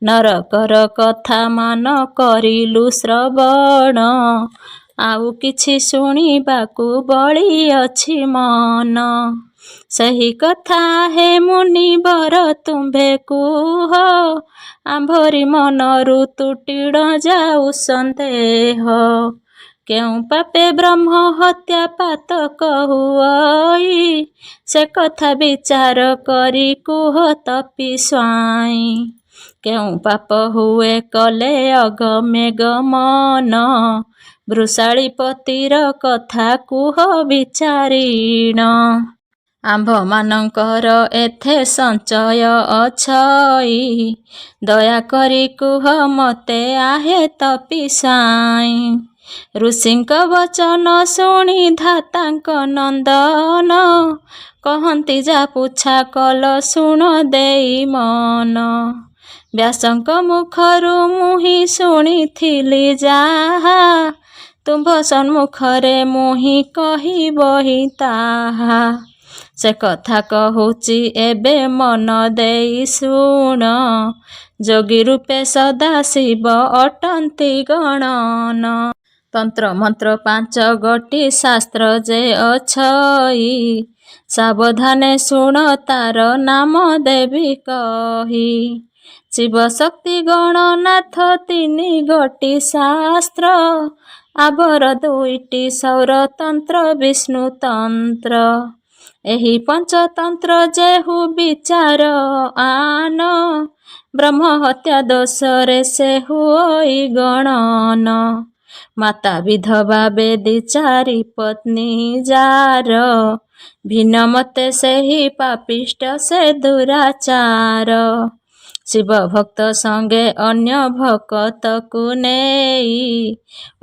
ନରକର କଥା ମାନ କରିଲୁ ଶ୍ରବଣ, ଆଉ କିଛି ଶୁଣିବାକୁ ବଳି ଅଛି ମନ। ସେହି କଥା ହେ ମୁନିବର ତୁମ୍ଭେ କୁହ, ଆମ୍ଭରି ମନରୁ ତୁଟିଣ ଯାଉ ସନ୍ଦେହ। କେଉଁ ପାପେ ବ୍ରହ୍ମ ହତ୍ୟା ପାତକ ହୁଅଇ, ସେ କଥା ବିଚାର କରି କୁହ ତପୀ ସ୍ୱାଇଁ। କେଉଁ ପାପ ହୁଏ କଲେ ଅଗମେ ଗମନ, ବୃଷାଳୀପତିର କଥା କୁହ ବିଚାରିଣ। ଆମ୍ଭମାନଙ୍କର ଏଥେ ସଞ୍ଚୟ ଅଛଇ, ଦୟାକରି କୁହ ମୋତେ ଆହେ ତପୀ ସ୍ୱାଇଁ। ଋଷିଙ୍କ ବଚନ ଶୁଣି ଧାତାଙ୍କ ନନ୍ଦନ, କହନ୍ତି ଯା ପୁଚ୍ଛା କଲ ଶୁଣ ଦେଇ ମନ। ବ୍ୟାସଙ୍କ ମୁଖରୁ ମୁହିଁ ଶୁଣିଥିଲି ଯାହା, ତୁମ୍ଭ ସମ୍ମୁଖରେ ମୁହିଁ କହିବହି ତାହା। ସେ କଥା କହୁଛି ଏବେ ମନ ଦେଇ ଶୁଣ, ଯୋଗୀ ରୂପେ ସଦାଶିବ ଅଟନ୍ତି ଗଣନ। ତନ୍ତ୍ର ମନ୍ତ୍ର 5 ଗୋଟି ଶାସ୍ତ୍ର ଯେ ଅଛଇ, ସାବଧାନେ ଶୁଣ ତାର ନାମ ଦେବି କହି। ଶିବ ଶକ୍ତି ଗଣନାଥ 3 ଗୋଟି ଶାସ୍ତ୍ର, ଆବର 2ଟି ସୌରତନ୍ତ୍ର ବିଷ୍ଣୁ ତନ୍ତ୍ର। ଏହି ପଞ୍ଚତନ୍ତ୍ର ଯେହୁ ବିଚାର ଆନ, ବ୍ରହ୍ମ ହତ୍ୟା ଦୋଷରେ ସେ ହୁଅଇ ଗଣନ। ମାତା ବିଧବା ବେଦିଚାରୀ ପତ୍ନୀ ଯାର, ଭିନ୍ନ ମତେ ସେହି ପାପିଷ୍ଟ ସେ ଦୁରାଚାର। ଶିବ ଭକ୍ତ ସଙ୍ଗେ ଅନ୍ୟ ଭକତକୁ ନେଇ,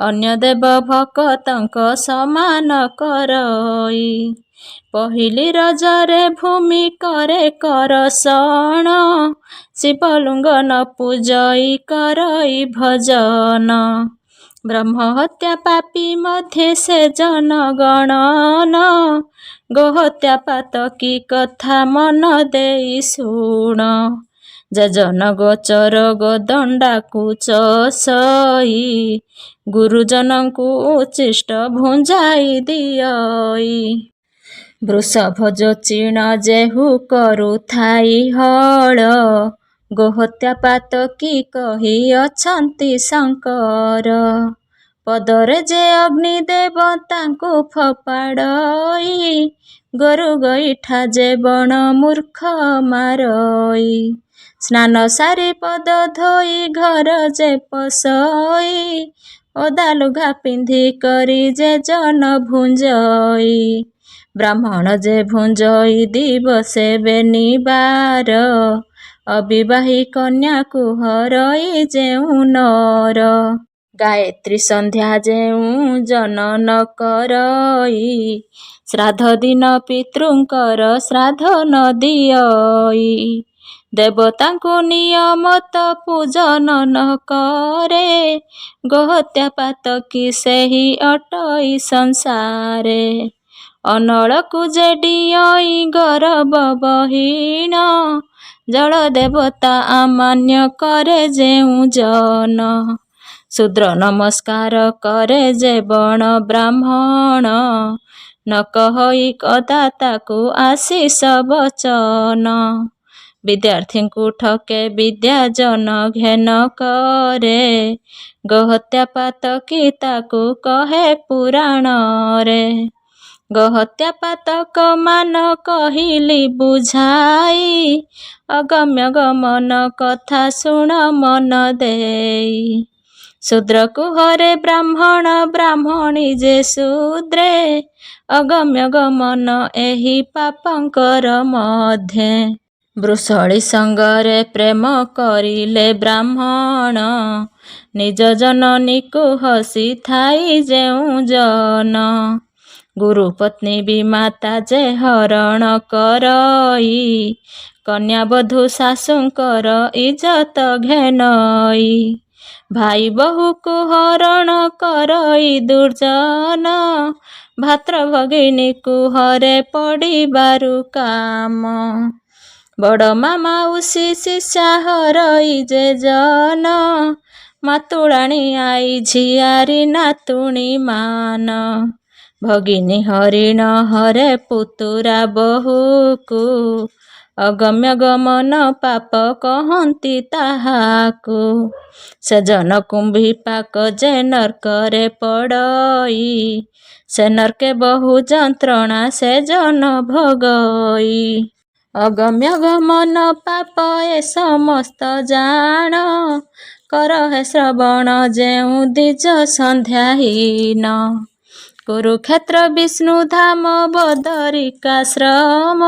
ଅନ୍ୟ ଦେବ ଭକତଙ୍କ ସମାନ କରଇ। ପହିଲି ରଜରେ ଭୂମି କରେ କରସଣ, ଶିବଲିଙ୍ଗ ନ ପୂଜଇ କରଇ ଭଜନ। ବ୍ରହ୍ମ ହତ୍ୟା ପାପୀ ମଧ୍ୟ ସେ ଜନଗଣନ, ଗୋହତ୍ୟା ପାତକୀ କଥା ମନ ଦେଇ ଶୁଣ। ଯେ ଜନ ଗୋଚର ଗୋଦଣ୍ଡାକୁ ଚଷଇ, ଗୁରୁଜନଙ୍କୁ ଉଚ୍ଛିଷ୍ଟ ଭୁଞ୍ଜାଇ ଦିଅଇ। ବୃଷଭ ଯୋଚିଣ ଯେହୁ କରୁଥାଇ ହଳ, ଗୋହତ୍ୟା ପାତକୀ କହି ଅଛନ୍ତି ଶଙ୍କର। ପଦରେ ଯେ ଅଗ୍ନିଦେବ ତାଙ୍କୁ ଫୋପାଡ଼ଇ, ଗୋରୁ ଗଇଠା ଯେ ବଣ ମୂର୍ଖ ମାରଇ। ସ୍ନାନ ସାରି ପଦ ଧୋଇ ଘର ଯେ ପଶଇ, ଓଦା ଲୁଗା ପିନ୍ଧି କରି ଯେ ଜନ ଭୁଞ୍ଜଇ। ବ୍ରାହ୍ମଣ ଯେ ଭୁଞ୍ଜଇ ଦିବସେ ବେନିବାର, ଅବିବାହୀ କନ୍ୟାକୁ ହରଇ ଯେଉଁ ନର। ଗାୟତ୍ରୀ ସନ୍ଧ୍ୟା ଯେଉଁ ଜନ ନ କରଇ, ଶ୍ରାଦ୍ଧ ଦିନ ପିତୃଙ୍କର ଶ୍ରାଦ୍ଧ ନ ଦିଅଇ। ଦେବତାଙ୍କୁ ନିୟମତ ପୂଜନ ନ କରେ, ଗୋହତ୍ୟା ପାତକୀ ସେହି ଅଟଇ ସଂସାରେ। ଅନଳକୁ ଯେ ଡିଅଇ ଗରବ ବହିଣ, ଜଳ ଦେବତା ଅମାନ୍ୟ କରେ ଯେଉଁ ଜନ। ଶୂଦ୍ର ନମସ୍କାର କରେ ଯେ ବଣ ବ୍ରାହ୍ମଣ, ନ କହଇ କଦା ତାକୁ ଆଶିଷ ବଚନ। ବିଦ୍ୟାର୍ଥୀଙ୍କୁ ଠକେ ବିଦ୍ୟା ଜନ ଘେନ କରେ, ଗୋହତ୍ୟା ପାତକୀ ତାକୁ କହେ ପୁରାଣରେ। ଗୋହତ୍ୟା ପାତକ ମାନ କହିଲି ବୁଝାଇ, ଅଗମ୍ୟ ଗମନ କଥା ଶୁଣ ମନ ଦେଇ। ଶୂଦ୍ରକୁ ହରେ ବ୍ରାହ୍ମଣ, ବ୍ରାହ୍ମଣୀ ଯେ ଶୂଦ୍ରେ, ଅଗମ୍ୟ ଗମନ ଏହି ପାପଙ୍କର ମଧ୍ୟେ। ବୃଷଳି ସଙ୍ଗରେ ପ୍ରେମ କରିଲେ ବ୍ରାହ୍ମଣ, ନିଜ ଜନନୀକୁ ହସିଥାଇ ଯେଉଁ ଜନ। ଗୁରୁ ପତ୍ନୀ ବିମାତା ଯେ ହରଣ କରଇ, କନ୍ୟା ବଧୂ ଶାଶୁଙ୍କର ଇଜତ ଘେନଇ। ଭାଇ ବୋହୂକୁ ହରଣ କରଇ ଦୁର୍ଜନ, ଭାତ୍ର ଭଗିନୀକୁ ହରେ ପଡ଼ିବାରୁ କାମ। ବଡ଼ ମା ମାଉସୀ ଶିଷ୍ୟା ହରଇ ଯେ ଜନ, ମାତୁଳାଣୀ ଆଇ ଝିଆରୀ ନାତୁଣୀ ମାନ। ଭଗିନୀ ହରିଣ ହରେ ପୁତୁରା ବୋହୂକୁ, ଅଗମ୍ୟ ଗମନ ପାପ କହନ୍ତି ତାହାକୁ। ସେ ଜନ କୁମ୍ଭୀ ପାକ ଯେ ନର୍କରେ ପଡ଼ଇ, ସେ ନର୍କେ ବହୁ ଯନ୍ତ୍ରଣା ସେ ଜନ ଭୋଗଇ। ଅଗମ୍ୟ ଗମନ ପାପ ଏ ସମସ୍ତ ଜାଣ, କର ହେ ଶ୍ରବଣ ଯେଉଁ ଦ୍ୱିଜ ସନ୍ଧ୍ୟାହୀନ। କୁରୁକ୍ଷେତ୍ର ବିଷ୍ଣୁ ଧାମ ବଦରିକାଶ୍ରମ,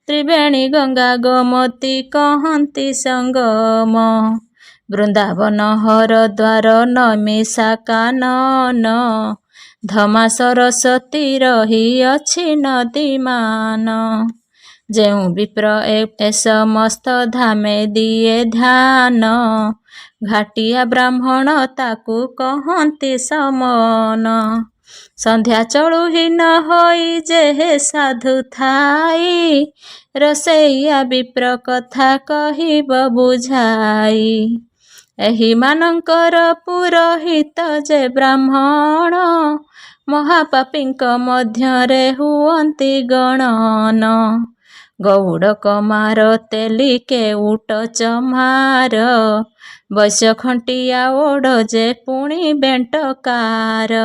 ତ୍ରିବେଣୀ ଗଙ୍ଗା ଗୋମତୀ କହନ୍ତି ସଙ୍ଗମ। ବୃନ୍ଦାବନ ହରଦ୍ୱାର ନୈମିଷା କାନନ, ଧମା ସରସ୍ୱତୀ ରହିଅଛି ନଦୀମାନ। ଯେଉଁ ବିପ୍ର ଏ ସମସ୍ତ ଧାମେ ଦିଏ ଧ୍ୟାନ, ଘାଟିଆ ବ୍ରାହ୍ମଣ ତାକୁ କହନ୍ତି ସମନ। ସନ୍ଧ୍ୟା ଚଳୁହୀନ ହୋଇ ଯେହେ ସାଧୁ ଥାଇ, ରୋଷେଇଆ ବିପ୍ର କଥା କହିବ ବୁଝାଇ। ଏହି ମାନଙ୍କର ପୁରୋହିତ ଯେ ବ୍ରାହ୍ମଣ, ମହାପାପୀଙ୍କ ମଧ୍ୟରେ ହୁଅନ୍ତି ଗଣନ। ଗଉଡ଼ କମାର ତେଲି କେଉଟ ଚମାର, ବୈଶ୍ୟ ଖଣ୍ଟିଆ ଓଡ଼ ଯେ ପୁଣି ବେଣ୍ଟକାର।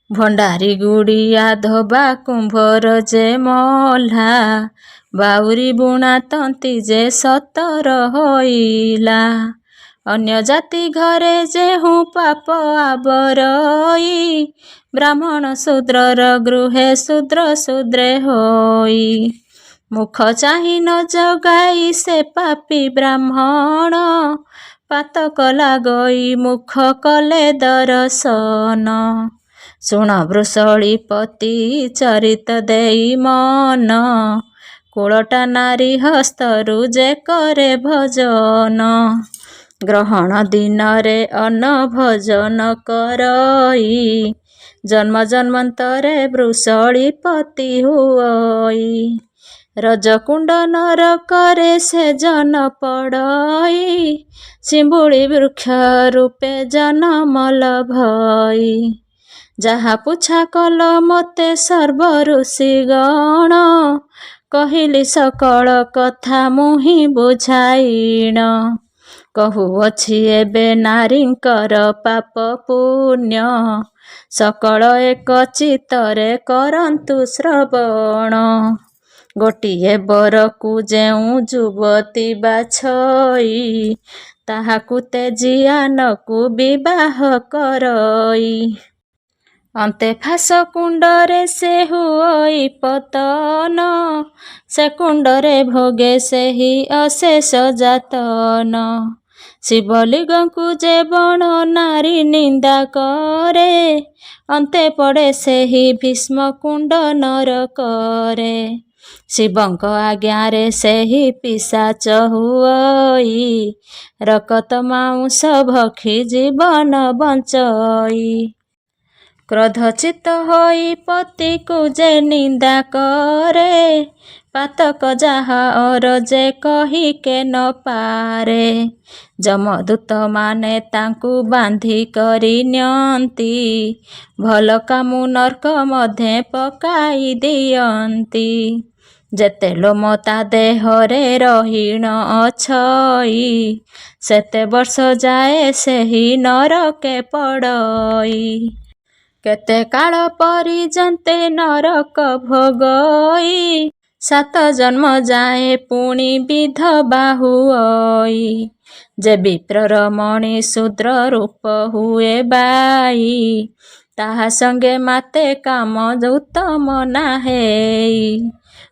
ଭଣ୍ଡାରୀ ଗୁଡ଼ିଆ ଧୋବା କୁମ୍ଭର ଯେ ମଲ୍ହା, ବାଉରି ବୁଣା ତନ୍ତୀ ଯେ ସତର ହୋଇଲା। ଅନ୍ୟ ଜାତି ଘରେ ଯେହୁଁ ପାପ ଆବରଇ, ବ୍ରାହ୍ମଣ ଶୂଦ୍ରର ଗୃହେ ଶୂଦ୍ର ଶୂଦ୍ରେ ହୋଇ। ମୁଖ ଚାହିଁ ନ ଜଗାଇ ସେ ପାପୀ ବ୍ରାହ୍ମଣ, ପାତକ ଲାଗଇ ମୁଖ କଲେ ଦରଶନ। ଶୁଣ ବୃଷଳୀପତି ଚରିତ ଦେଇ ମନ, କୁଳଟା ନାରୀ ହସ୍ତରୁ ଯେ କରେ ଭଜନ। ଗ୍ରହଣ ଦିନରେ ଅନ୍ନ ଭୋଜନ କରଇ, ଜନ୍ମ ଜନ୍ମାନ୍ତରେ ବୃଷଳୀପତି ହୁଅଇ। ରଜକୁଣ୍ଡ ନରକରେ ସେ ଜନ ପଡ଼ଇ, ଶିମ୍ବୁଳି ବୃକ୍ଷ ରୂପେ ଜନମ ଲଭଇ। ଯାହା ପୁଚ୍ଛା କଲ ମୋତେ ସର୍ବ ଋଷିଗଣ, କହିଲି ସକଳ କଥା ମୁହିଁ ବୁଝାଇଣ। କହୁଅଛି ଏବେ ନାରୀଙ୍କର ପାପ ପୁଣ୍ୟ, ସକଳ ଏକ ଚିତ୍ତରେ କରନ୍ତୁ ଶ୍ରବଣ। ଗୋଟିଏ ବରକୁ ଯେଉଁ ଯୁବତୀ ବାଛଇ, ତାହାକୁ ତେଜିଆନକୁ ବିବାହ କରଇ। ଅନ୍ତେ ଫାଶ କୁଣ୍ଡରେ ସେ ହୁଅଇ ପତନ, ସେ କୁଣ୍ଡରେ ଭୋଗେ ସେହି ଅଶେଷ ଯାତନ। ଶିବଲିଙ୍ଗକୁ ଯେ ବଣ ନାରୀ ନିନ୍ଦା କରେ, ଅନ୍ତେ ପଡ଼େ ସେହି ଭୀଷ୍ମ କୁଣ୍ଡ ନରକରେ। ଶିବଙ୍କ ଆଜ୍ଞାରେ ସେହି ପିଶାଚ ହୁଅଇ, ରକତ ମାଉଁସ ଭକ୍ଷି ଜୀବନ ବଞ୍ଚଇ। କ୍ରୋଧଚିତ୍ତ ହୋଇ ପତିକୁ ଯେ ନିନ୍ଦା କରେ, ପାତକ ଯାହା ଅର ଯେ କହିକେ ନ ପାରେ। ଯମଦୂତମାନେ ତାଙ୍କୁ ବାନ୍ଧି କରି ନିଅନ୍ତି, ଭଲ କାମୁ ନର୍କ ମଧ୍ୟେ ପକାଇ ଦିଅନ୍ତି। ଯେତେ ଲୋମ ତା ଦେହରେ ରହିଣ ଅଛଇ, ସେତେ ବର୍ଷ ଯାଏ ସେହି ନରକେ ପଡ଼ଇ। କେତେ କାଳ ପର୍ଯ୍ୟନ୍ତେ ନରକ ଭୋଗଇ, 7 ଜନ୍ମ ଯାଏ ପୁଣି ବିଧବା ହୁଅଇ। ଯେ ବିପ୍ରର ମଣି ଶୂଦ୍ର ରୂପ ହୁଏ ବାଇ, ତାହା ସଙ୍ଗେ ମାତେ କାମ ଉତ୍ତମ ନାହେଇ।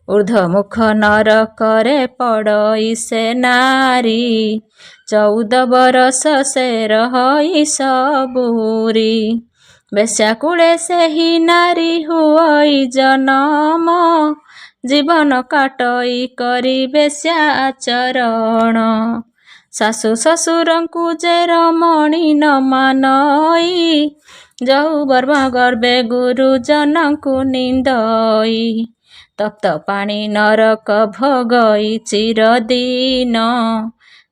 ଊର୍ଦ୍ଧ୍ୱମୁଖ ନରକରେ ପଡ଼ଇ ସେ ନାରୀ, 14 ବରଷ ସେ ରହଇ ସବୁରି। ବେଶ୍ୟାକୁଳେ ସେହି ନାରୀ ହୁଅଇ ଜନମ, ଜୀବନ କାଟଇ କରି ବେଶ୍ୟା ଆଚରଣ। ଶାଶୁ ଶ୍ୱଶୁରଙ୍କୁ ଯେ ରମଣୀ ନ ମାନଇ, ଯୌବନ ଗର୍ବେ ଗୁରୁଜନଙ୍କୁ ନିନ୍ଦଇ। ତପ୍ତ ପାଣି ନରକ ଭୋଗଇ ଚିରଦିନ,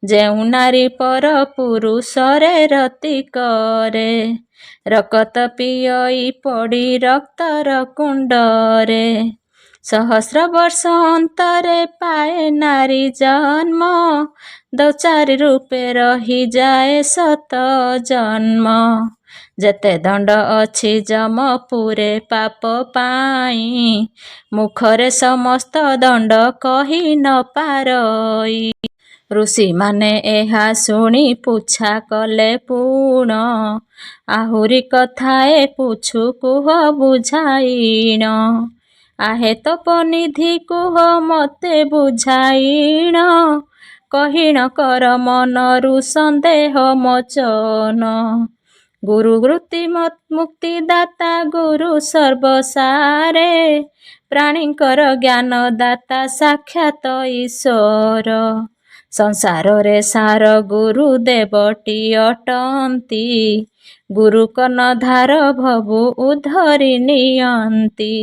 ଯେଉଁ ନାରୀ ପର ପୁରୁଷରେ ରତି କରେ। ରକତ ପିଅଇ ପଡ଼ି ରକ୍ତର କୁଣ୍ଡରେ, ସହସ୍ର ବର୍ଷ ଅନ୍ତରେ ପାଏ ନାରୀ ଜନ୍ମ। 2 ରୂପେ ରହିଯାଏ 7 ଜନ୍ମ। ଯେତେ ଦଣ୍ଡ ଅଛି ଯମପୁରେ ପାପ ପାଇଁ, ମୁଖରେ ସମସ୍ତ ଦଣ୍ଡ କହି ନ ପାରଇ। ଋଷିମାନେ ଏହା ଶୁଣି ପୁଚ୍ଛା କଲେ ପୁଣ, ଆହୁରି କଥାଏ ପୁଛୁ କୁହ ବୁଝାଇଣ। ଆହେ ତପୋନିଧି କୁହ ମୋତେ ବୁଝାଇଣ, କହିଣ କର ମନରୁ ସନ୍ଦେହ ମୋଚନ। ଗୁରୁ ବୃତ୍ତି ମୁକ୍ତି ଦାତା ଗୁରୁ ସର୍ବସାରେ, ପ୍ରାଣୀଙ୍କର ଜ୍ଞାନ ଦାତା ସାକ୍ଷାତ ଈଶ୍ୱର। ସଂସାରରେ ସାର ଗୁରୁ ଦେବଟି ଅଟନ୍ତି, ଗୁରୁ କର୍ଣ୍ଣଧାର ଭବୁ ଉଦ୍ଧରି ନିଅନ୍ତି।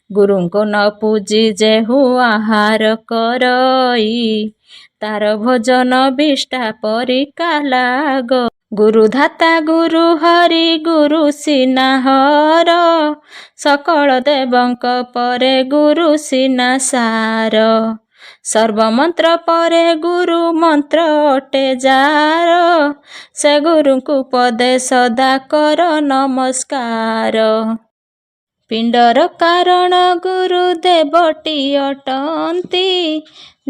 ଗୁରୁଙ୍କୁ ନ ପୂଜି ଯେହୁ ଆହାର କରଇ, ତାର ଭୋଜନ ବିଷ୍ଠା ପରିକା ଲାଗ। ଗୁରୁ ଧାତା ଗୁରୁ ହରି ଗୁରୁ ସିନା ହର, ସକଳ ଦେବଙ୍କ ପରେ ଗୁରୁ ସିନା ସାର। ସର୍ବମନ୍ତ୍ର ପରେ ଗୁରୁ ମନ୍ତ୍ର ଅଟେ ଯାର, ସେ ଗୁରୁଙ୍କୁ ପଦେ ସଦା କର ନମସ୍କାର। ପିଣ୍ଡର କାରଣ ଗୁରୁ ଦେବଟି ଅଟନ୍ତି,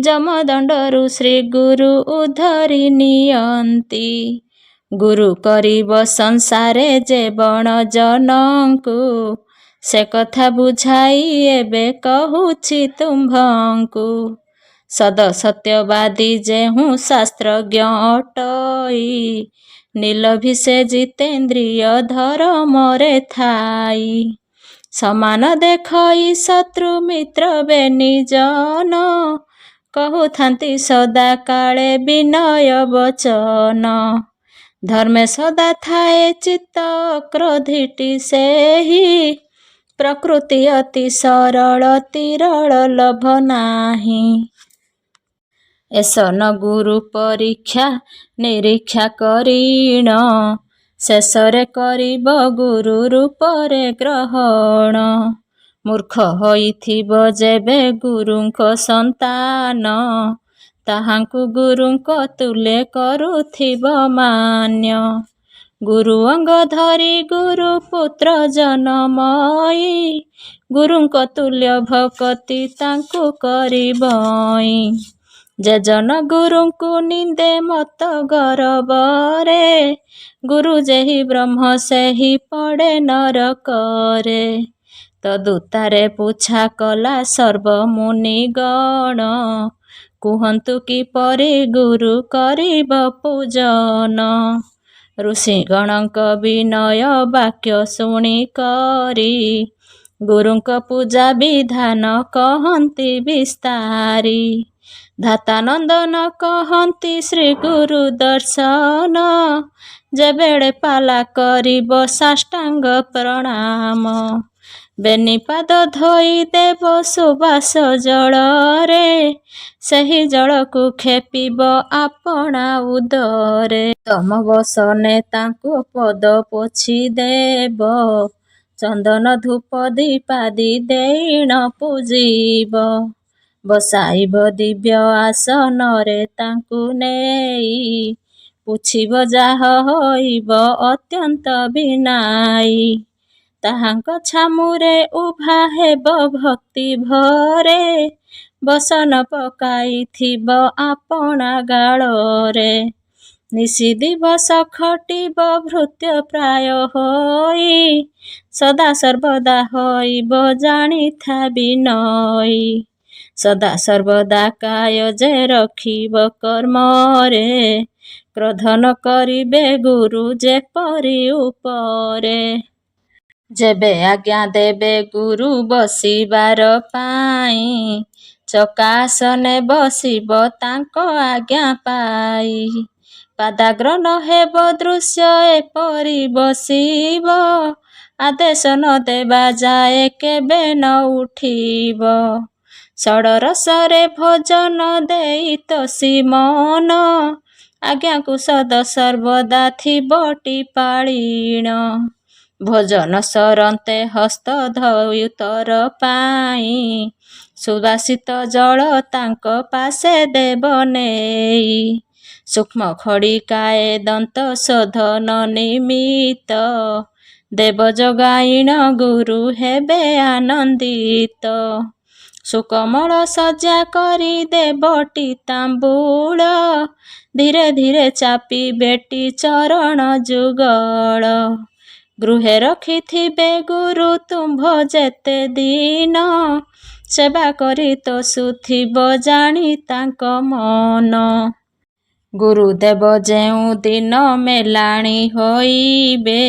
ଯମଦଣ୍ଡରୁ ଶ୍ରୀ ଗୁରୁ ଉଦ୍ଧରି ନିଅନ୍ତି। ଗୁରୁ କରିବ ସଂସାରେ ଯେ ବଣ ଜନଙ୍କୁ, ସେ କଥା ବୁଝାଇ ଏବେ କହୁଛି ତୁମ୍ଭଙ୍କୁ। ସଦସତ୍ୟବାଦୀ ଯେହୁ ଶାସ୍ତ୍ରଜ୍ଞ ଅଟଇ, ନିଲଭି ସେ ଜିତେନ୍ଦ୍ରିୟ ଧରମରେ ଥାଇ। ସମାନ ଦେଖଇ ଶତ୍ରୁ ମିତ୍ର ବେନିଜନ, କହୁଥାନ୍ତି ସଦା କାଳେ ବିନୟ ବଚନ। ଧର୍ମେ ସଦା ଥାଏ ଚିତ୍ତ କ୍ରୋଧିଟି ସେହି, ପ୍ରକୃତି ଅତି ସରଳ ତିରଳ ଲୋଭ ନାହିଁ। ଏସନ ଗୁରୁ ପରୀକ୍ଷା ନିରୀକ୍ଷା କରିଣ, ଶେଷରେ କରିବ ଗୁରୁ ରୂପରେ ଗ୍ରହଣ। ମୂର୍ଖ ହୋଇଥିବ ଯେବେ ଗୁରୁଙ୍କ ସନ୍ତାନ, ତାହାଙ୍କୁ ଗୁରୁଙ୍କ ତୁଲେ କରୁଥିବ ମାନ୍ୟ। ଗୁରୁ ଅଙ୍ଗ ଧରି ଗୁରୁ ପୁତ୍ର ଜନମଇ, ଗୁରୁଙ୍କ ତୁଲ୍ୟ ଭକତି ତାଙ୍କୁ କରିବଇ। ଯେ ଜନ ଗୁରୁଙ୍କୁ ନିନ୍ଦେ ମତ ଗରବରେ, ଗୁରୁ ଯେହି ବ୍ରହ୍ମ ସେହି ପଡ଼େ ନରକରେ। ତଦୁତ୍ତାରେ ପୁଛା କଲା ସର୍ବ ମୁନିଗଣ, କୁହନ୍ତୁ କିପରି ଗୁରୁ କରିବ ପୂଜନ। ଋଷିଗଣଙ୍କ ବିନୟ ବାକ୍ୟ ଶୁଣି କରି, ଗୁରୁଙ୍କ ପୂଜା ବିଧାନ କହନ୍ତି ବିସ୍ତାରି। ଧାତାନନ୍ଦନ କହନ୍ତି ଶ୍ରୀ ଗୁରୁ ଦର୍ଶନ, ଯେବେଳେେ ପାଲା କରିବ ସାଷ୍ଟାଙ୍ଗ ପ୍ରଣାମ। ବେନିପାଦ ଧୋଇ ଦେବ ସୁବାସ ଜଳରେ, ସେହି ଜଳକୁ ଖେପିବ ଆପଣା ଉଦରେ। ତମ ବସନେ ତାଙ୍କୁ ପଦ ପୋଛି ଦେବ, ଚନ୍ଦନ ଧୂପ ଦୀପାଦି ଦେଇଣ ପୂଜିବ। ବସାଇବ ଦିବ୍ୟ ଆସନରେ ତାଙ୍କୁ ନେଇ, ପୁଛିବ ଯାହା ହୋଇବ ଅତ୍ୟନ୍ତ ବିନାଇ। ତାହାଙ୍କ ଛାମୁରେ ଉଭା ହେବ ଭକ୍ତି ଭରେ, ବସନ ପକାଇଥିବ ଆପଣା ଗାଳରେ। ନିଶି ଦିବସ ଖଟିବ ଭୃତ୍ୟ ପ୍ରାୟ ହୋଇ, ସଦା ସର୍ବଦା ହୋଇବ ଜାଣିଥା ବିନୟୀ। ସଦା ସର୍ବଦା କାୟ ଯେ ରଖିବ କର୍ମରେ, କ୍ରୋଧ ନ କରିବେ ଗୁରୁ ଯେପରି ଉପରେ। ଯେବେ ଆଜ୍ଞା ଦେବେ ଗୁରୁ ବସିବାର ପାଇଁ, ଚକାସନେ ବସିବ ତାଙ୍କ ଆଜ୍ଞା ପାଇ। ପାଦାଗ୍ର ନ ହେବ ଦୃଶ୍ୟ ଏପରି ବସିବ, ଆଦେଶ ନ ଦେବା ଯାଏ କେବେ ନ ଉଠିବ। ଷଡ଼ରସରେ ଭୋଜନ ଦେଇ ତୋଷି ମନ, ଆଜ୍ଞାକୁ ସଦା ସର୍ବଦା ଥିବଟି ପାଳିଣ। ଭୋଜନ ସରନ୍ତେ ହସ୍ତ ଧୋଉତର ପାଇଁ, ସୁବାସିତ ଜଳ ତାଙ୍କ ପାଶେ ଦେବ ନେଇ। ସୂକ୍ଷ୍ମ ଖଡ଼ିକାଏ ଦନ୍ତ ଶୋଧନ ନିମିତ୍ତ, ଦେବ ଯୋଗାଇଣ ଗୁରୁ ହେବେ ଆନନ୍ଦିତ। ସୁକୋମଳ ସଜ୍ଜା କରି ଦେବଟି ତାମ୍ବୁଳ, ଧୀରେ ଧୀରେ ଚାପିବେଟି ଚରଣ ଯୁଗଳ। ଗୃହେ ରଖିଥିବେ ଗୁରୁ ତୁମ୍ଭ ଯେତେ ଦିନ, ସେବା କରି ତୋଷୁଥିବ ଜାଣି ତାଙ୍କ ମନ। ଗୁରୁଦେବ ଯେଉଁ ଦିନ ମେଲାଣି ହୋଇବେ,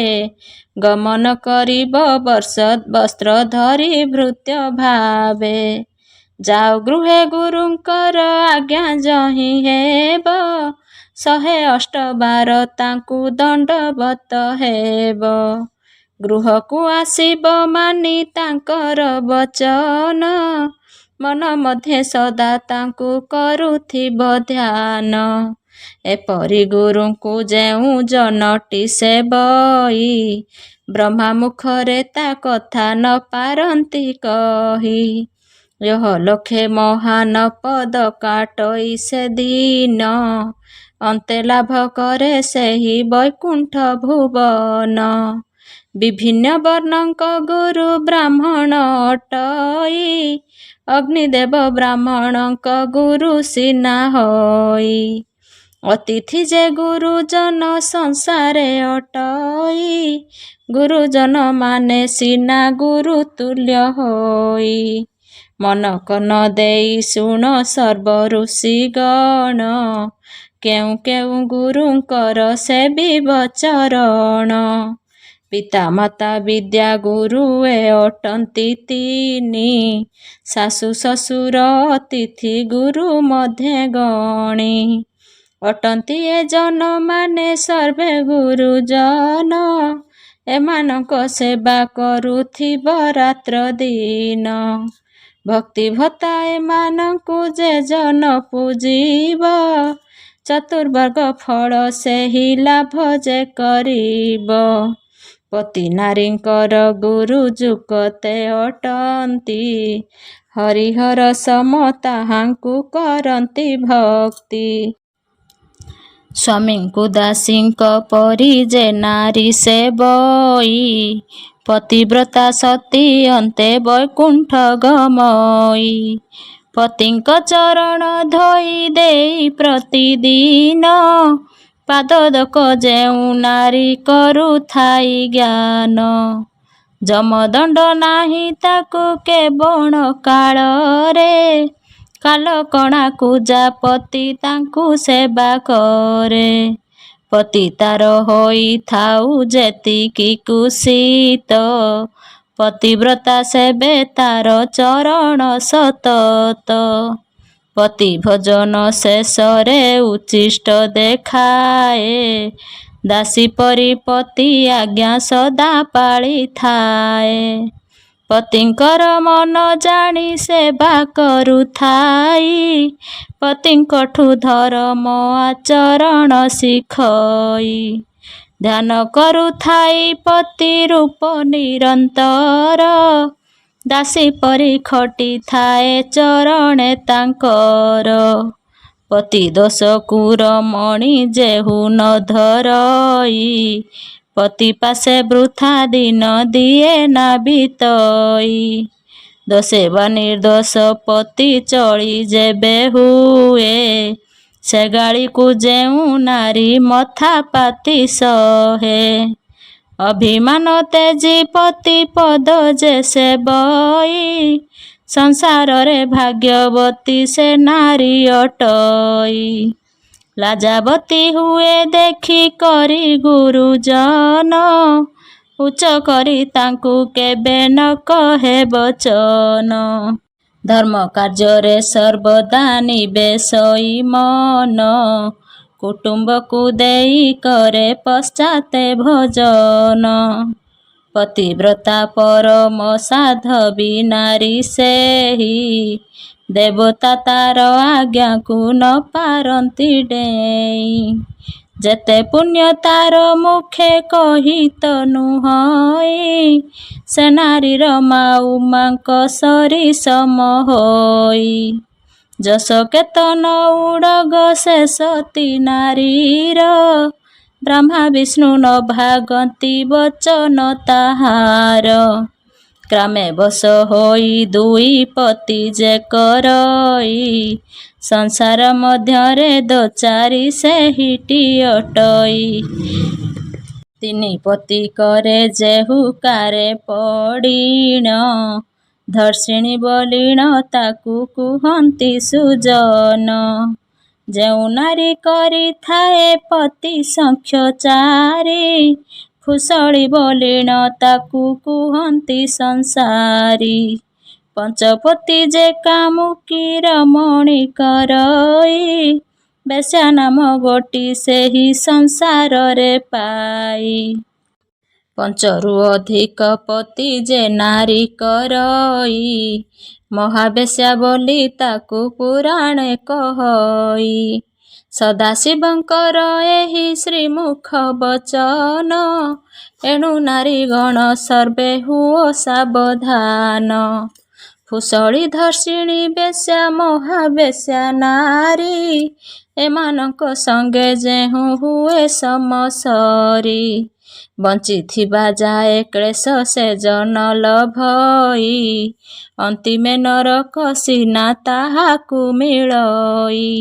ଗମନ କରିବ ବସ୍ତ୍ର ଧରି ଭୃତ୍ୟ ଭାବେ। ଯାଅ ଗୃହେ ଗୁରୁଙ୍କର ଆଜ୍ଞା ଯହିଁ ହେବ, 108 ବାର ତାଙ୍କୁ ଦଣ୍ଡବତ ହେବ। ଗୃହକୁ ଆସିବ ମାନି ତାଙ୍କର ବଚନ, ମନ ମଧ୍ୟେ ସଦା ତାଙ୍କୁ କରୁଥିବ ଧ୍ୟାନ। ଏପରି ଗୁରୁଙ୍କୁ ଯେଉଁ ଜନଟି ସେବଇ, ବ୍ରହ୍ମା ମୁଖରେ ତା କଥା ନ ପାରନ୍ତି କହି। ଯହ ଲକ୍ଷେ ମହାନ ପଦ କାଟଇ ସେଦିନ, ଅନ୍ତେ ଲାଭ କରେ ସେହି ବୈକୁଣ୍ଠ ଭୁବନ। ବିଭିନ୍ନ ବର୍ଣ୍ଣଙ୍କ ଗୁରୁ ବ୍ରାହ୍ମଣ ଅଟଇ, ଅଗ୍ନିଦେବ ବ୍ରାହ୍ମଣଙ୍କ ଗୁରୁ ସିନା ହୋଇ। ଅତିଥି ଯେ ଗୁରୁଜନ ସଂସାରେ ଅଟଇ, ଗୁରୁଜନ ମାନେ ସିନା ଗୁରୁ ତୁଲ୍ୟ ହୋଇ। ମନ କନ ଦେଇ ଶୁଣ ସର୍ବ ଋଷିଗଣ, କେଉଁ କେଉଁ ଗୁରୁଙ୍କର ସେବିବ ଚରଣ। ପିତା ମାତା ବିଦ୍ୟା ଗୁରୁ ଏ ଅଟନ୍ତି ତିନି, ଶାଶୁ ଶ୍ୱଶୁର ଅତିଥି ଗୁରୁ ମଧ୍ୟେ ଗଣି। ଅଟନ୍ତି ଏ ଜନ ମାନେ ସର୍ବେ ଗୁରୁଜନ, ଏମାନଙ୍କ ସେବା କରୁଥିବ ରାତ୍ର ଦିନ। ଭକ୍ତି ଭତ୍ତା ଏମାନଙ୍କୁ ଯେ ଜନ ପୂଜିବ, ଚତୁର୍ବର୍ଗ ଫଳ ସେହି ଲାଭ ଯେ କରିବ। ପତି ନାରୀଙ୍କର ଗୁରୁ ଯୁଗତେ ଅଟନ୍ତି। ହରିହର ସମ ତାହାଙ୍କୁ କରନ୍ତି ଭକ୍ତି। ସ୍ୱାମୀଙ୍କୁ ଦାସୀଙ୍କ ପରି ଯେ ନାରୀ ସେବଇ, ପତିବ୍ରତା ସତୀ ଅନ୍ତେ ବୈକୁଣ୍ଠ ଗମଇ। ପତିଙ୍କ ଚରଣ ଧୋଇ ଦେଇ ପ୍ରତିଦିନ, ପାଦୋଦକ ଯେଉଁ ନାରୀ କରୁଥାଇ ଜ୍ଞାନ। ଯମଦଣ୍ଡ ନାହିଁ ତାକୁ କେବଳ କାଳରେ, କାଲକଣା କୁଜା ପତି ତାଙ୍କୁ ସେବା କରେ। ପତି ତାର ହୋଇଥାଉ ଯେତିକି କୁସିତ, ପତିବ୍ରତା ସେବେ ତାର ଚରଣ ସତତ। ପତି ଭଜନ ଶେଷରେ ଉଚ୍ଛିଷ୍ଟ ଦେଖାଏ, ଦାସୀ ପରି ପତି ଆଜ୍ଞା ସଦା ପାଳିଥାଏ। ପତିଙ୍କର ମନ ଜାଣି ସେବା କରୁଥାଇ, ପତିଙ୍କଠୁ ଧର୍ମ ଆଚରଣ ଶିଖଇ। ଧ୍ୟାନ କରୁଥାଇ ପତି ରୂପ ନିରନ୍ତର, ଦାସୀ ପରି ଖଟିଥାଏ ଚରଣେ ତାଙ୍କର। ପତି ଦୋଷକୁ ରମଣୀ ଯେହୁ ନ ଧରଇ, ପତି ପାଶେ ବୃଥା ଦିନ ଦିଏ ନା ବିତଇ। ଦୋଷେ ବା ନିର୍ଦ୍ଦୋଷ ପତି ଚଳି ଯେବେ ହୁଏ, ସେ ଗାଳିକୁ ଯେଉଁ ନାରୀ ମଥା ପାତି ସହେ। ଅଭିମାନ ତେଜି ପତି ପଦ ଯେ ସେବଇ, ସଂସାରରେ ଭାଗ୍ୟବତୀ ସେ ନାରୀ ଅଟଇ। ଲାଜାବତୀ ହୁଏ ଦେଖି କରି ଗୁରୁଜନ, ଉଚ୍ଚ କରି ତାଙ୍କୁ କେବେ ନ କହେ ବଚନ। ଧର୍ମ କାର୍ଯ୍ୟରେ ସର୍ବଦା ନିବେଶଇ ମନ, କୁଟୁମ୍ବକୁ ଦେଇ କରେ ପଶ୍ଚାତେ ଭଜନ। ପତିବ୍ରତା ପରମ ସାଧବୀ ନାରୀ ସେହି, ଦେବତା ତାର ଆଜ୍ଞାକୁ ନ ପାରନ୍ତି ଡେଇଁ। ଯେତେ ପୁଣ୍ୟ ତାର ମୁଖେ କହିତ ନୁହଁଇ, ସେ ନାରୀର ମାଉ ମାଙ୍କ ସରି ସମ ହୋଇ। ଯଶ କେତନ ଉଡ଼ଗ ସେ ସତୀ ନାରୀର, ବ୍ରହ୍ମା ବିଷ୍ଣୁ ନ ଭାଗନ୍ତି ବଚନ ତାହାର। କ୍ରମେ ବଶ ହୋଇ ଦୁଇ ପତି ଯେ କରଇ, ସଂସାର ମଧ୍ୟରେ ଦୋଚାରି ସେହିଟି ଅଟଇ। ତିନି ପତି କରେ ଯେହୁ କାରେ ପଡ଼ିଣ, ଧର୍ଷିଣୀ ବଲିଣ ତାକୁ କୁହନ୍ତି ସୁଜନ। ଯେଉଁ ନାରୀ କରିଥାଏ ପତି ସଂଖ୍ୟଚାରୀ, କୁଶଳୀ ବଲିଣ ତାକୁ କୁହନ୍ତି ସଂସାରୀ। ପଞ୍ଚପତି ଯେ କାମୁକୀ ରମଣୀ କରଇ, ବେଶ୍ୟା ନାମ ଗୋଟି ସେହି ସଂସାରରେ ପାଇ। ପଞ୍ଚରୁ ଅଧିକ ପତି ଯେ ନାରୀ କରଇ, ମହାବେଶ୍ୟା ବୋଲି ତାକୁ ପୁରାଣେ କହଇ। ସଦାଶିବଙ୍କର ଏହି ଶ୍ରୀମୁଖ ବଚନ, ଏଣୁ ନାରୀଗଣ ସର୍ବେ ହୁଅ ସାବଧାନ। କୁଶଳୀ ଧର୍ଷିଣୀ ବେଶ୍ୟା ମହାବେଶ୍ୟା ନାରୀ, ଏମାନଙ୍କ ସଙ୍ଗେ ଯେହୁ ହୁଏ ସମସରି। ବଞ୍ଚିଥିବା ଯାଏ କ୍ଳେଶ ସେ ଜନ ଲଭଇ, ଅନ୍ତିମେ ନରକ ସିନା ତାହାକୁ ମିଳଇ।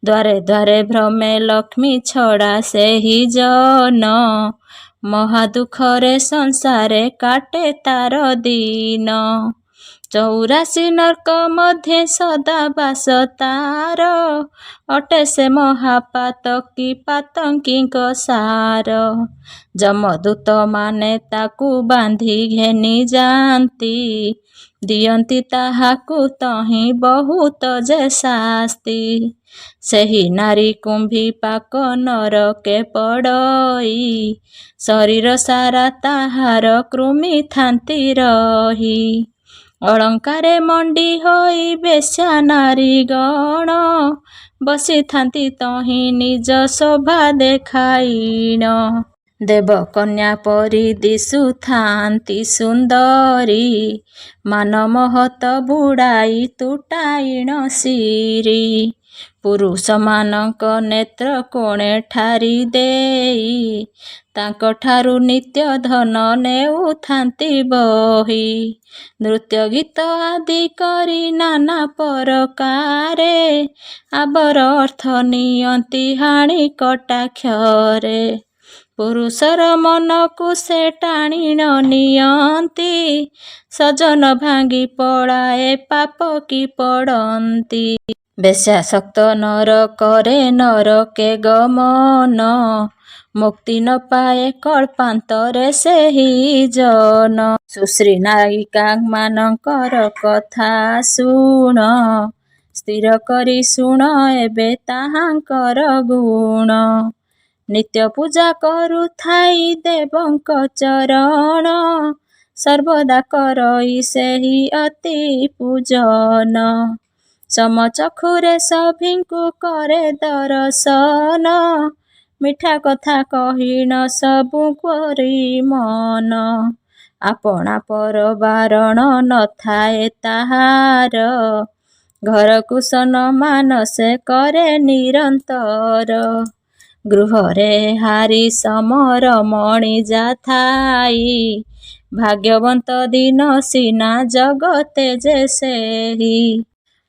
ଦ୍ୱାରେ ଦ୍ୱାରେ ଭ୍ରମେ ଲକ୍ଷ୍ମୀ ଛଡ଼ା ସେହି ଜନ, ମହା ଦୁଃଖରେ ସଂସାରେ କାଟେ ତାର ଦିନ। 84 ନର୍କ ମଧ୍ୟେ ସଦା ବାସ ତାର, ଅଟେ ସେ ମହାପାତକୀ ପାତଙ୍କୀଙ୍କ ସାର। ଯମଦୂତ ମାନେ ତାକୁ ବାନ୍ଧି ଘେନି ଯାନ୍ତି, ଦିଅନ୍ତି ତାହାକୁ ତହିଁ ବହୁତ ଯେ ଶାସ୍ତି। ସେହି ନାରୀ କୁମ୍ଭୀ ପାକ ନରକେ ପଡ଼ଇ, ଶରୀର ସାରା ତାହାର କୃମି ଥାନ୍ତି ରହି। ଅଳଙ୍କାରେ ମଣ୍ଡି ହୋଇ ବେଶ୍ୟା ନାରୀଗଣ, ବସିଥାନ୍ତି ତହିଁ ନିଜ ଶୋଭା ଦେଖାଇଣ। ଦେବକନ୍ୟା ପରି ଦିଶୁଥାନ୍ତି ସୁନ୍ଦରୀ, ମାନ ମହତ ବୁଡ଼ାଇ ତୁଟାଇଣ ଶିରି। ପୁରୁଷମାନଙ୍କ ନେତ୍ର କୋଣେ ଠାରି ଦେଇ, ତାଙ୍କଠାରୁ ନିତ୍ୟ ଧନ ନେଉଥାନ୍ତି ବହି। ନୃତ୍ୟ ଗୀତ ଆଦି କରି ନାନା ପ୍ରକାରେ, ଆବର ଅର୍ଥ ନିଅନ୍ତି ହାଣି କଟାକ୍ଷରେ। ପୁରୁଷର ମନକୁ ସେ ଟାଣି ନ ନିଅନ୍ତି, ସଜନ ଭାଙ୍ଗି ପଳାଏ ପାପ କି ପଡ଼ନ୍ତି। ବେଶ୍ୟାସକ୍ତ ନର କରେ ନରକେ ଗମନ, ମୁକ୍ତି ନ ପାଏ କଳ୍ପାନ୍ତରେ ସେହି ଜନ। ସୁଶ୍ରୀ ନାୟିକାମାନଙ୍କର କଥା ଶୁଣ, ସ୍ଥିର କରି ଶୁଣ ଏବେ ତାହାଙ୍କର ଗୁଣ। ନିତ୍ୟ ପୂଜା କରୁଥାଇ ଦେବଙ୍କ ଚରଣ, ସର୍ବଦା କରଇ ସେହି ଅତି ପୂଜନ। ସମଚକ୍ଷୁରେ ସଭିଙ୍କୁ କରେ ଦରଶନ, ମିଠା କଥା କହି ନ ସବୁ କରି ମନ। ଆପଣା ପର ବାରଣ ନଥାଏ ତାହାର, ଘରକୁ ସମ୍ମାନ ସେ କରେ ନିରନ୍ତର। ଗୃହରେ ହାରି ସମରମଣି ଯା ଥାଇ, ଭାଗ୍ୟବନ୍ତ ଦିନ ସିନା ଜଗତେ ଯେ ସେହି।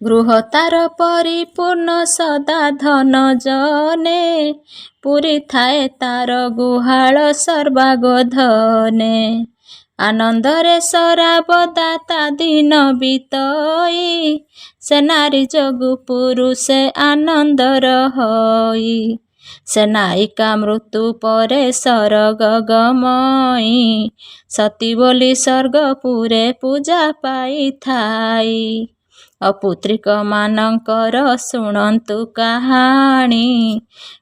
ଗୃହ ତାର ପରିପୂର୍ଣ୍ଣ ସଦା ଧନ ଜନେ, ପୂରିଥାଏ ତାର ଗୁହାଳ ସର୍ବାଗଧନେ। ଆନନ୍ଦରେ ଶରାବ ଦାତା ଦିନ ବିତଇ, ସେ ନାରୀ ଯୋଗୁ ପୁରୁଷେ ଆନନ୍ଦର ହୋଇ। ସେ ନାୟିକା ମୃତ୍ୟୁ ପରେ ସରଗ ଗମଇ, ସତୀ ବୋଲି ସ୍ୱର୍ଗପୁରେ ପୂଜା ପାଇଥାଇ। ଅପୁତ୍ରିକ ମାନଙ୍କର ଶୁଣନ୍ତୁ କାହାଣୀ,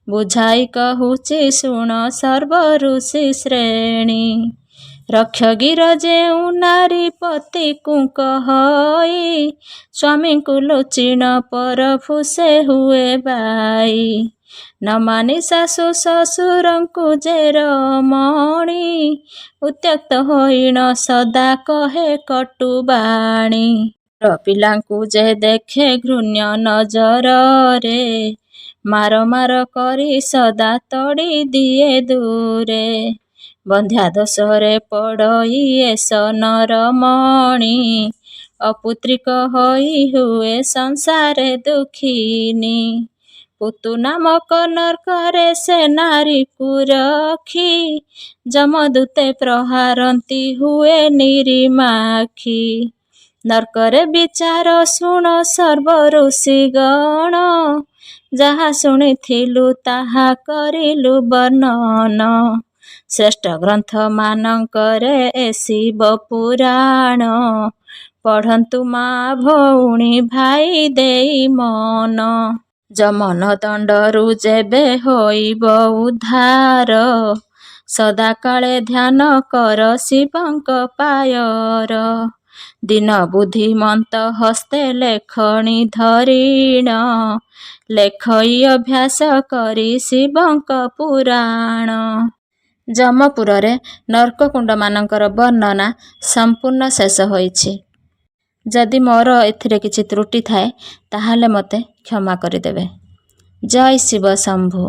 ବୁଝାଇ କହୁଛି ଶୁଣ ସର୍ବ ଋଷି ଶ୍ରେଣୀ। ରକ୍ଷଗୀର ଯେଉଁ ନାରୀ ପତିକୁ କହଇ, ସ୍ୱାମୀଙ୍କୁ ଲୁଚିଣ ପରଭୁ ସେ ହୁଏ ବାଇ। ନ ମାନି ଶାଶୁ ଶ୍ୱଶୁରଙ୍କୁ ଯେ ରମଣୀ, ଉତ୍ତ୍ୟକ୍ତ ହୋଇଣ ସଦା କହେ କଟୁ ବାଣୀ। ପର ପିଲାଙ୍କୁ ଯେ ଦେଖେ ଘୃଣ୍ୟ ନଜରରେ, ମାର ମାର କରି ସଦା ତଡ଼ି ଦିଏ ଦୂରେ। ବନ୍ଧ୍ୟା ଦୋଷରେ ପଡ଼ଇ ଏଷ ନରମଣି, ଅପୁତ୍ରିକ ହୋଇ ହୁଏ ସଂସାରେ ଦୁଃଖିନୀ। ପୁତୁ ନାମକ ନର୍କରେ ସେ ନାରୀକୁ ରଖି, ଯମଦୂତେ ପ୍ରହାରନ୍ତି ହୁଏ ନିରିମାଖି। ନର୍କରେ ବିଚାର ଶୁଣ ସର୍ବ ଋଷିଗଣ, ଯାହା ଶୁଣିଥିଲୁ ତାହା କରିଲୁ ବର୍ଣ୍ଣନ। ଶ୍ରେଷ୍ଠ ଗ୍ରନ୍ଥ ମାନଙ୍କରେ ଏ ଶିବ ପୁରାଣ, ପଢ଼ନ୍ତୁ ମା ଭଉଣୀ ଭାଇ ଦେଇ ମନ। ଯମନ ଦଣ୍ଡରୁ ଯେବେ ହୋଇବ ଉଦ୍ଧାର, ସଦାକାଳେ ଧ୍ୟାନ କର ଶିବଙ୍କ ପାୟର। ଦିନ ବୁଦ୍ଧିମନ୍ତ ହସ୍ତେ ଲେଖଣି ଧରିଣ, ଲେଖଇ ଅଭ୍ୟାସ କରି ଶିବଙ୍କ ପୁରାଣ। ଯମପୁରରେ ନର୍କକୁଣ୍ଡମାନଙ୍କର ବର୍ଣ୍ଣନା ସମ୍ପୂର୍ଣ୍ଣ ଶେଷ ହୋଇଛି। ଯଦି ମୋର ଏଥିରେ କିଛି ତ୍ରୁଟି ଥାଏ, ତାହେଲେ ମୋତେ କ୍ଷମା କରିଦେବେ। ଜୟ ଶିବ ଶମ୍ଭୁ।